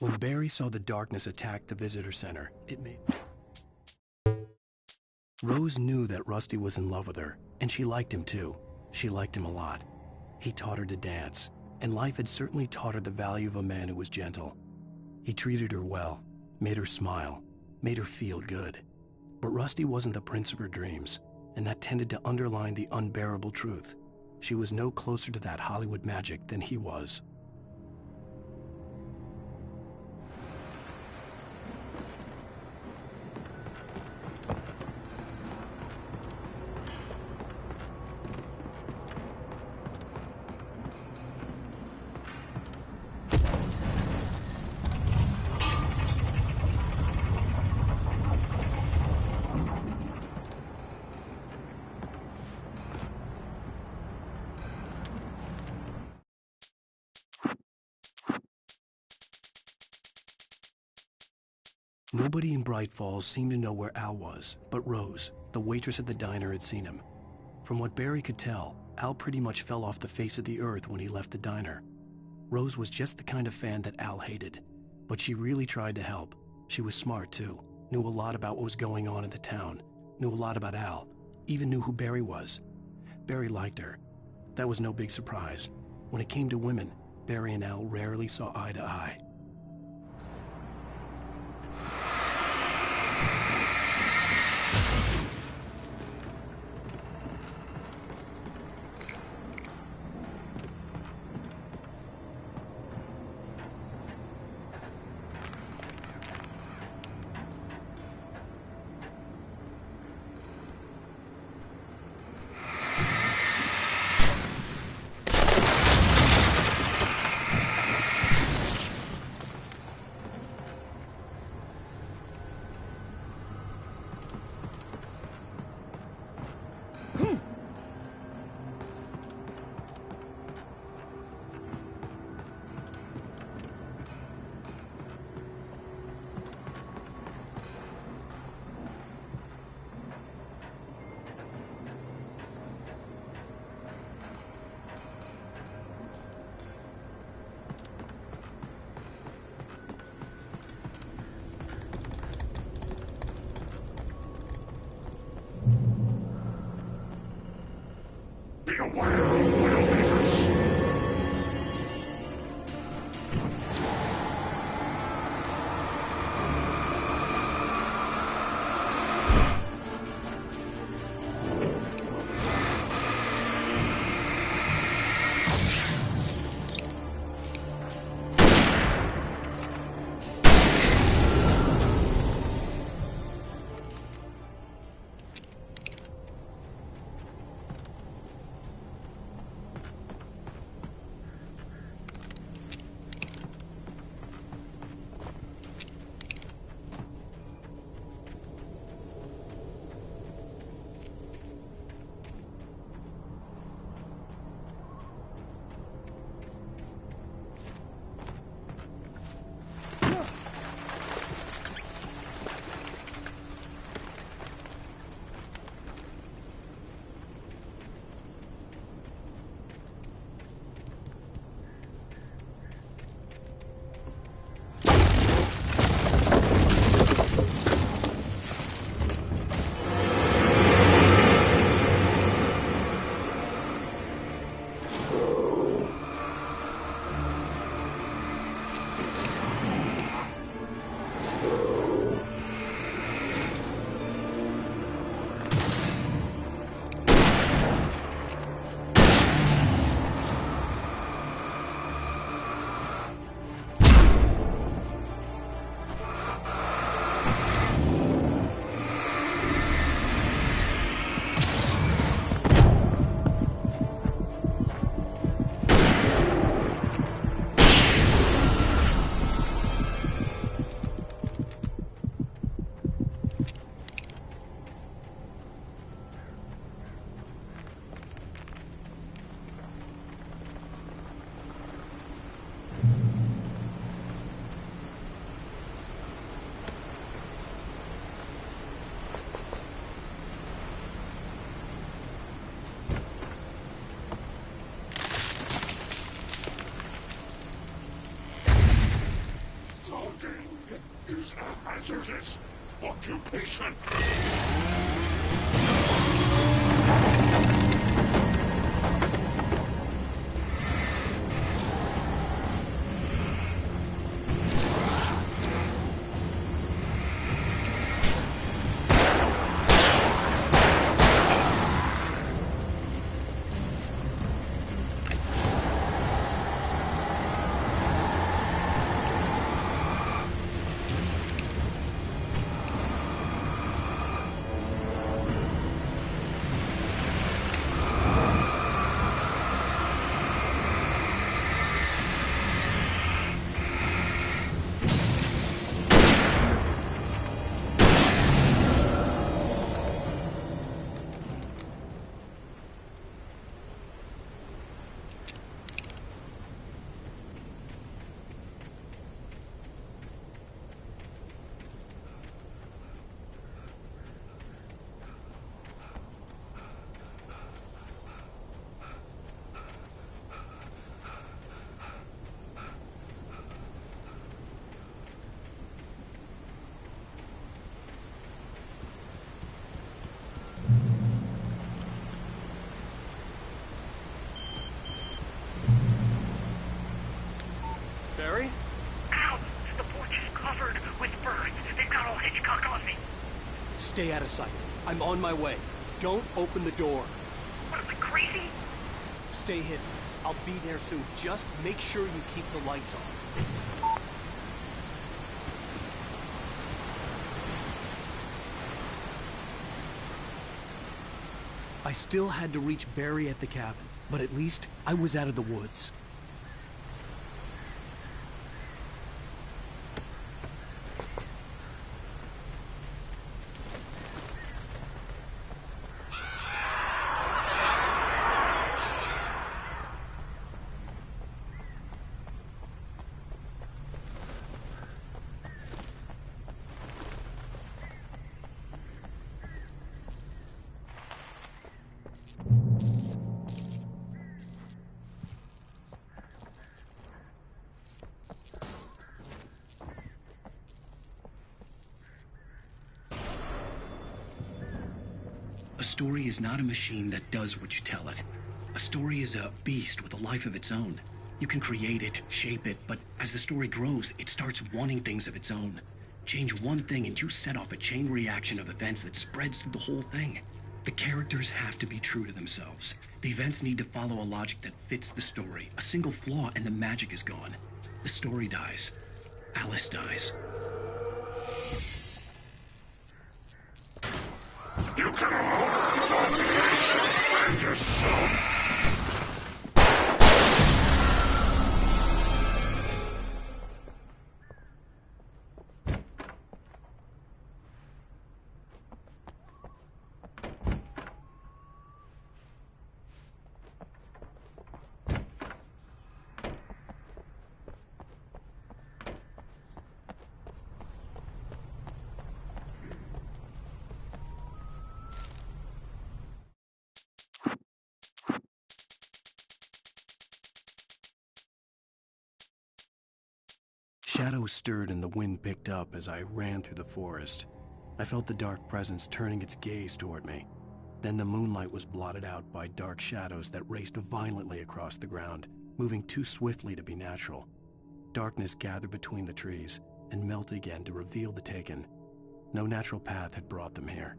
Speaker 3: When Barry saw the darkness attack the visitor center, it made... Rose knew that Rusty was in love with her, and she liked him too. She liked him a lot. He taught her to dance, and life had certainly taught her the value of a man who was gentle. He treated her well, made her smile, made her feel good. But Rusty wasn't the prince of her dreams, and that tended to underline the unbearable truth. She was no closer to that Hollywood magic than he was. Nobody in Bright Falls seemed to know where Al was, but Rose, the waitress at the diner, had seen him. From what Barry could tell, Al pretty much fell off the face of the earth when he left the diner. Rose was just the kind of fan that Al hated, but she really tried to help. She was smart too, knew a lot about what was going on in the town, knew a lot about Al, even knew who Barry was. Barry liked her. That was no big surprise. When it came to women, Barry and Al rarely saw eye to eye.
Speaker 19: hazardous occupation.
Speaker 3: Barry?
Speaker 8: Ow! The porch is covered with birds. They've got all Hitchcock on me.
Speaker 3: Stay out of sight. I'm on my way. Don't open the door.
Speaker 8: What am I, crazy?
Speaker 3: Stay hidden. I'll be there soon. Just make sure you keep the lights on. I still had to reach Barry at the cabin, but at least I was out of the woods.
Speaker 1: A story is not a machine that does what you tell it. A story is a beast with a life of its own. You can create it, shape it, but as the story grows, it starts wanting things of its own. Change one thing and you set off a chain reaction of events that spreads through the whole thing. The characters have to be true to themselves. The events need to follow a logic that fits the story. A single flaw and the magic is gone. The story dies. Alice dies.
Speaker 19: You can hold an abomination and yourself.
Speaker 3: Shadows stirred and the wind picked up as I ran through the forest. I felt the dark presence turning its gaze toward me. Then the moonlight was blotted out by dark shadows that raced violently across the ground, moving too swiftly to be natural. Darkness gathered between the trees and melted again to reveal the Taken. No natural path had brought them here.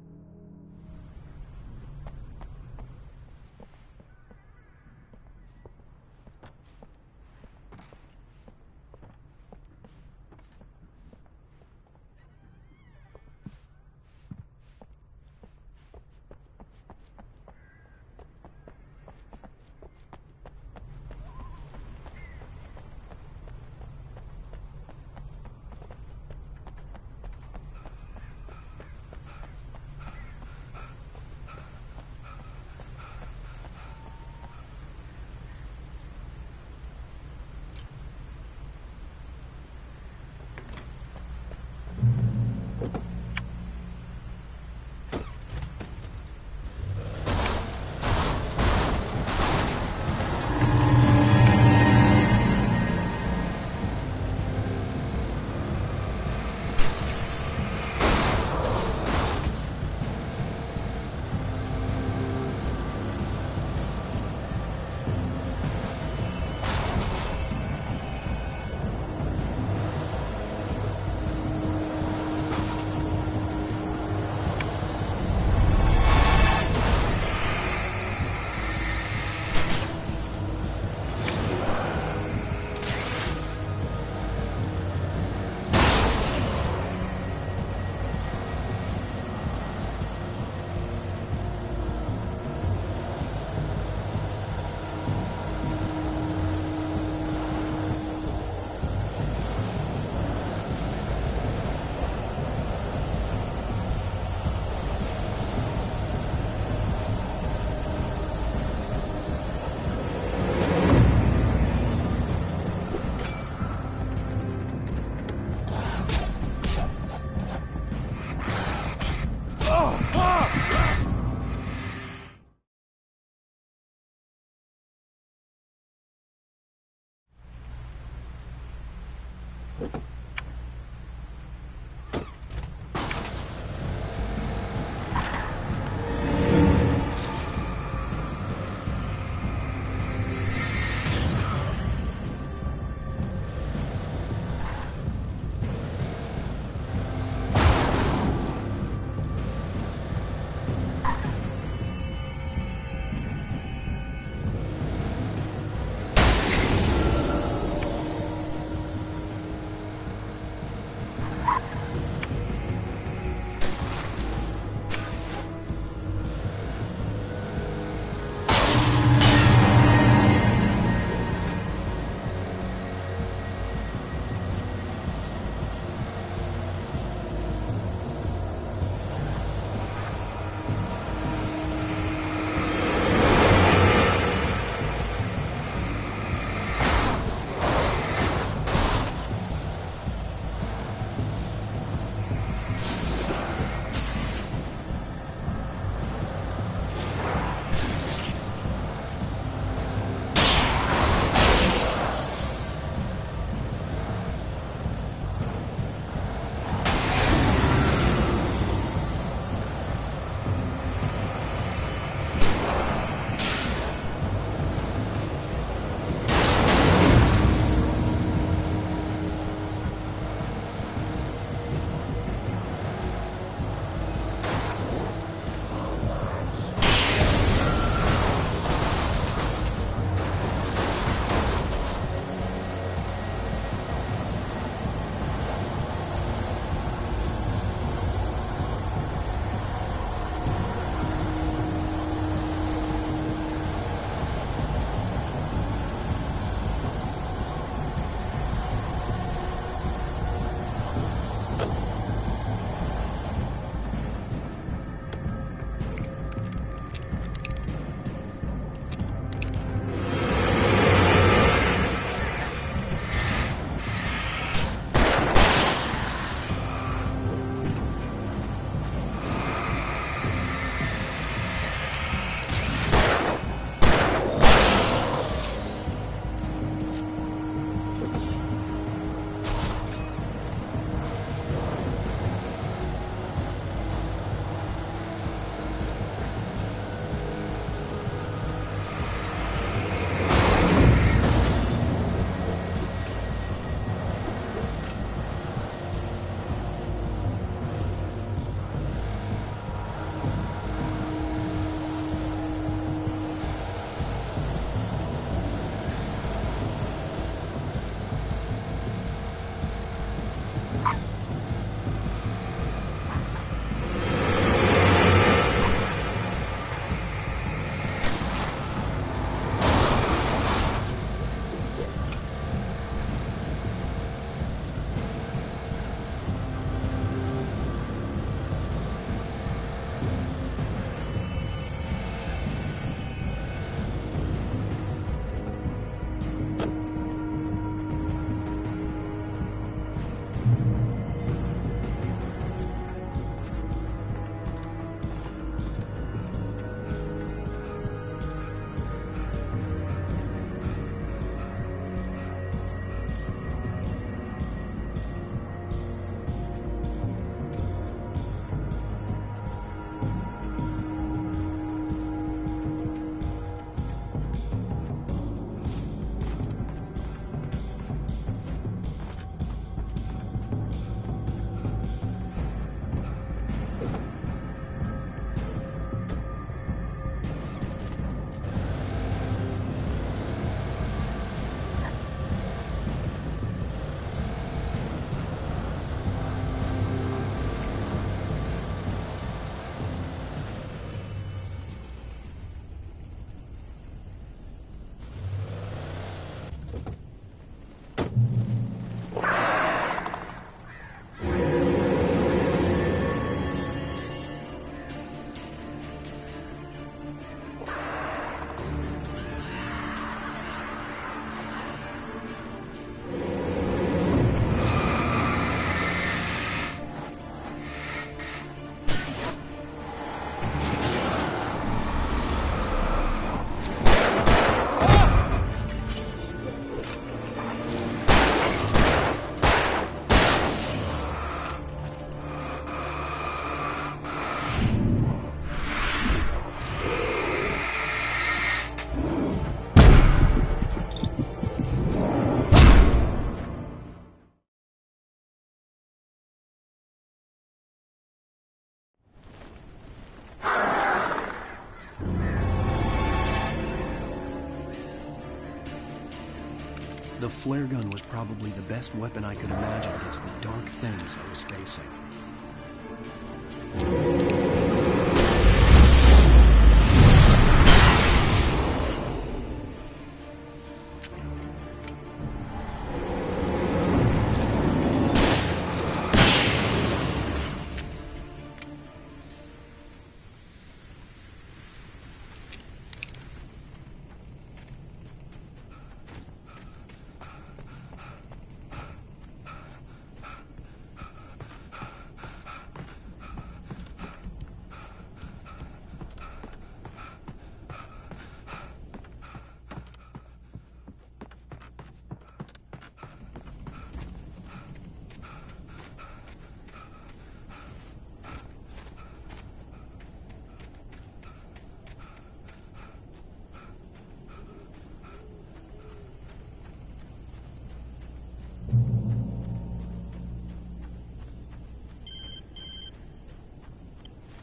Speaker 3: The flare gun was probably the best weapon I could imagine against the dark things I was facing.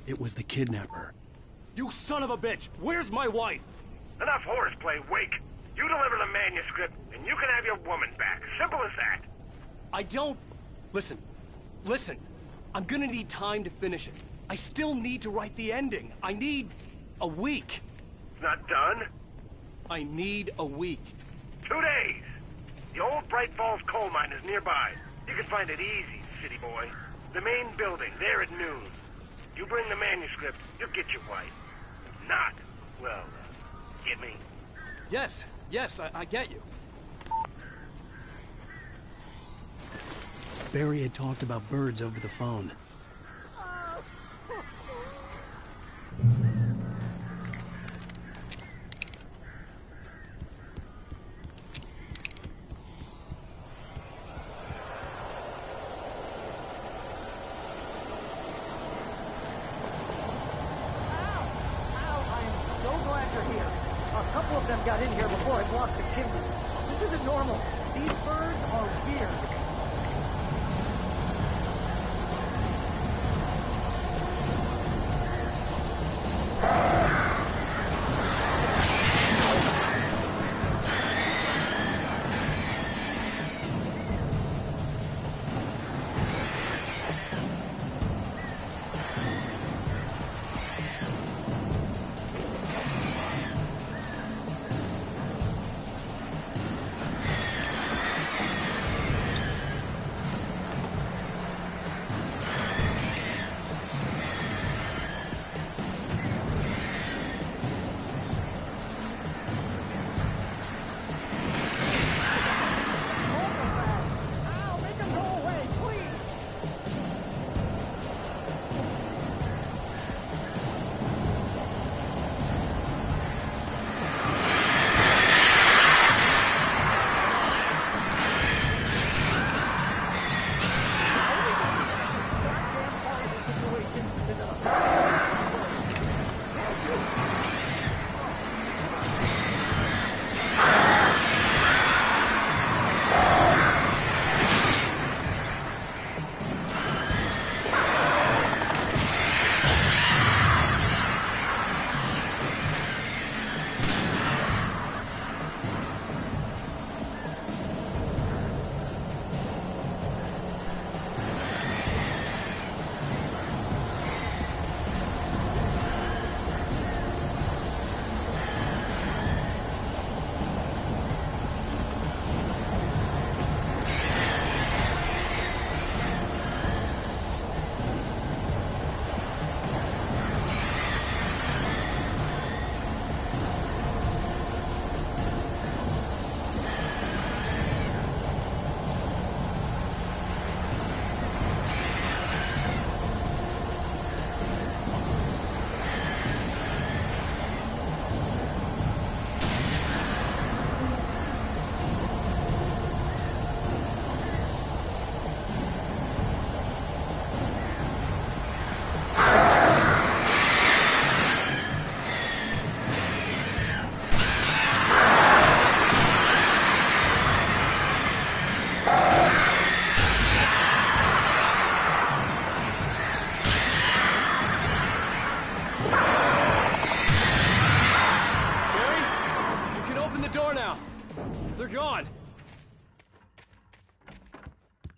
Speaker 3: It was the kidnapper.
Speaker 19: You son of a bitch! Where's my wife?
Speaker 8: Enough horseplay, Wake. You deliver the manuscript, and you can have your woman back. Simple as that.
Speaker 19: I don't... Listen. I'm gonna need time to finish it. I still need to write the ending. I need a week.
Speaker 8: It's not done?
Speaker 19: I need a week.
Speaker 8: 2 days. The old Bright Falls coal mine is nearby. You can find it easy, city boy. The main building, there at noon. You bring the manuscript, you'll get your wife. If not, well, get me?
Speaker 19: Yes, I get you.
Speaker 3: Barry had talked about birds over the phone.
Speaker 12: Got in here before I blocked the chimney. This isn't normal. These birds are weird.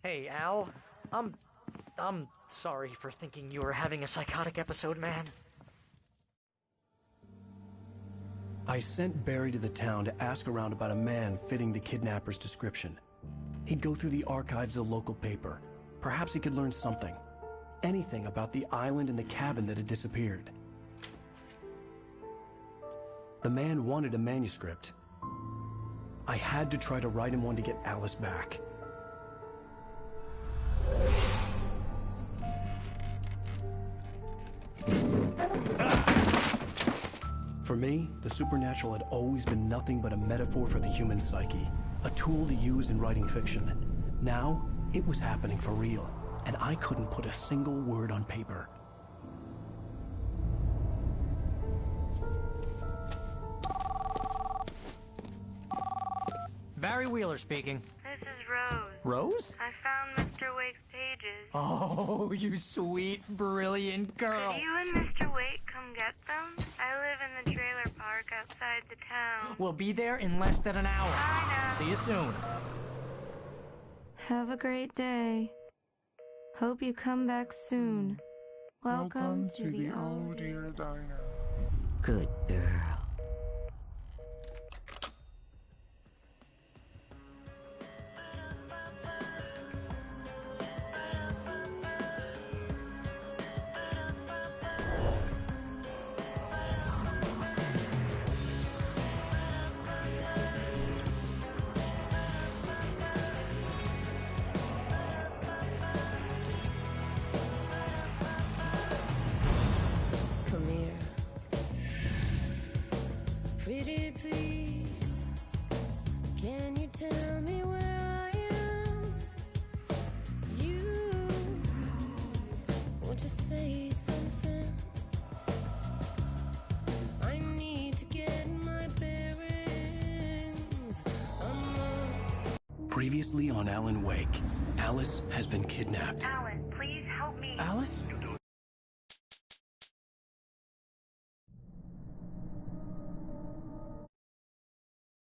Speaker 12: Hey, Al. I'm sorry for thinking you were having a psychotic episode, man.
Speaker 3: I sent Barry to the town to ask around about a man fitting the kidnapper's description. He'd go through the archives of the local paper. Perhaps he could learn something. Anything about the island and the cabin that had disappeared. The man wanted a manuscript. I had to try to write him one to get Alice back. For me, the supernatural had always been nothing but a metaphor for the human psyche, a tool to use in writing fiction. Now, it was happening for real, and I couldn't put a single word on paper.
Speaker 12: Barry Wheeler speaking.
Speaker 7: This is Rose.
Speaker 12: Rose?
Speaker 7: I found Mr. Wake's pages.
Speaker 12: Oh, you sweet, brilliant girl.
Speaker 7: Could you and Mr. Wake come get them? I live in the trailer park outside the town.
Speaker 12: We'll be there in less than an hour.
Speaker 7: Bye now.
Speaker 12: See you soon.
Speaker 13: Have a great day. Hope you come back soon. Welcome to the Oh Dear
Speaker 2: Diner.
Speaker 21: Good girl.
Speaker 2: Come here. Pretty please, can you tell me where I am? You, won't you say something? I need to get my bearings amongst...
Speaker 3: Previously on Alan Wake, Alice has been kidnapped.
Speaker 7: Alan, please help me.
Speaker 3: Alice?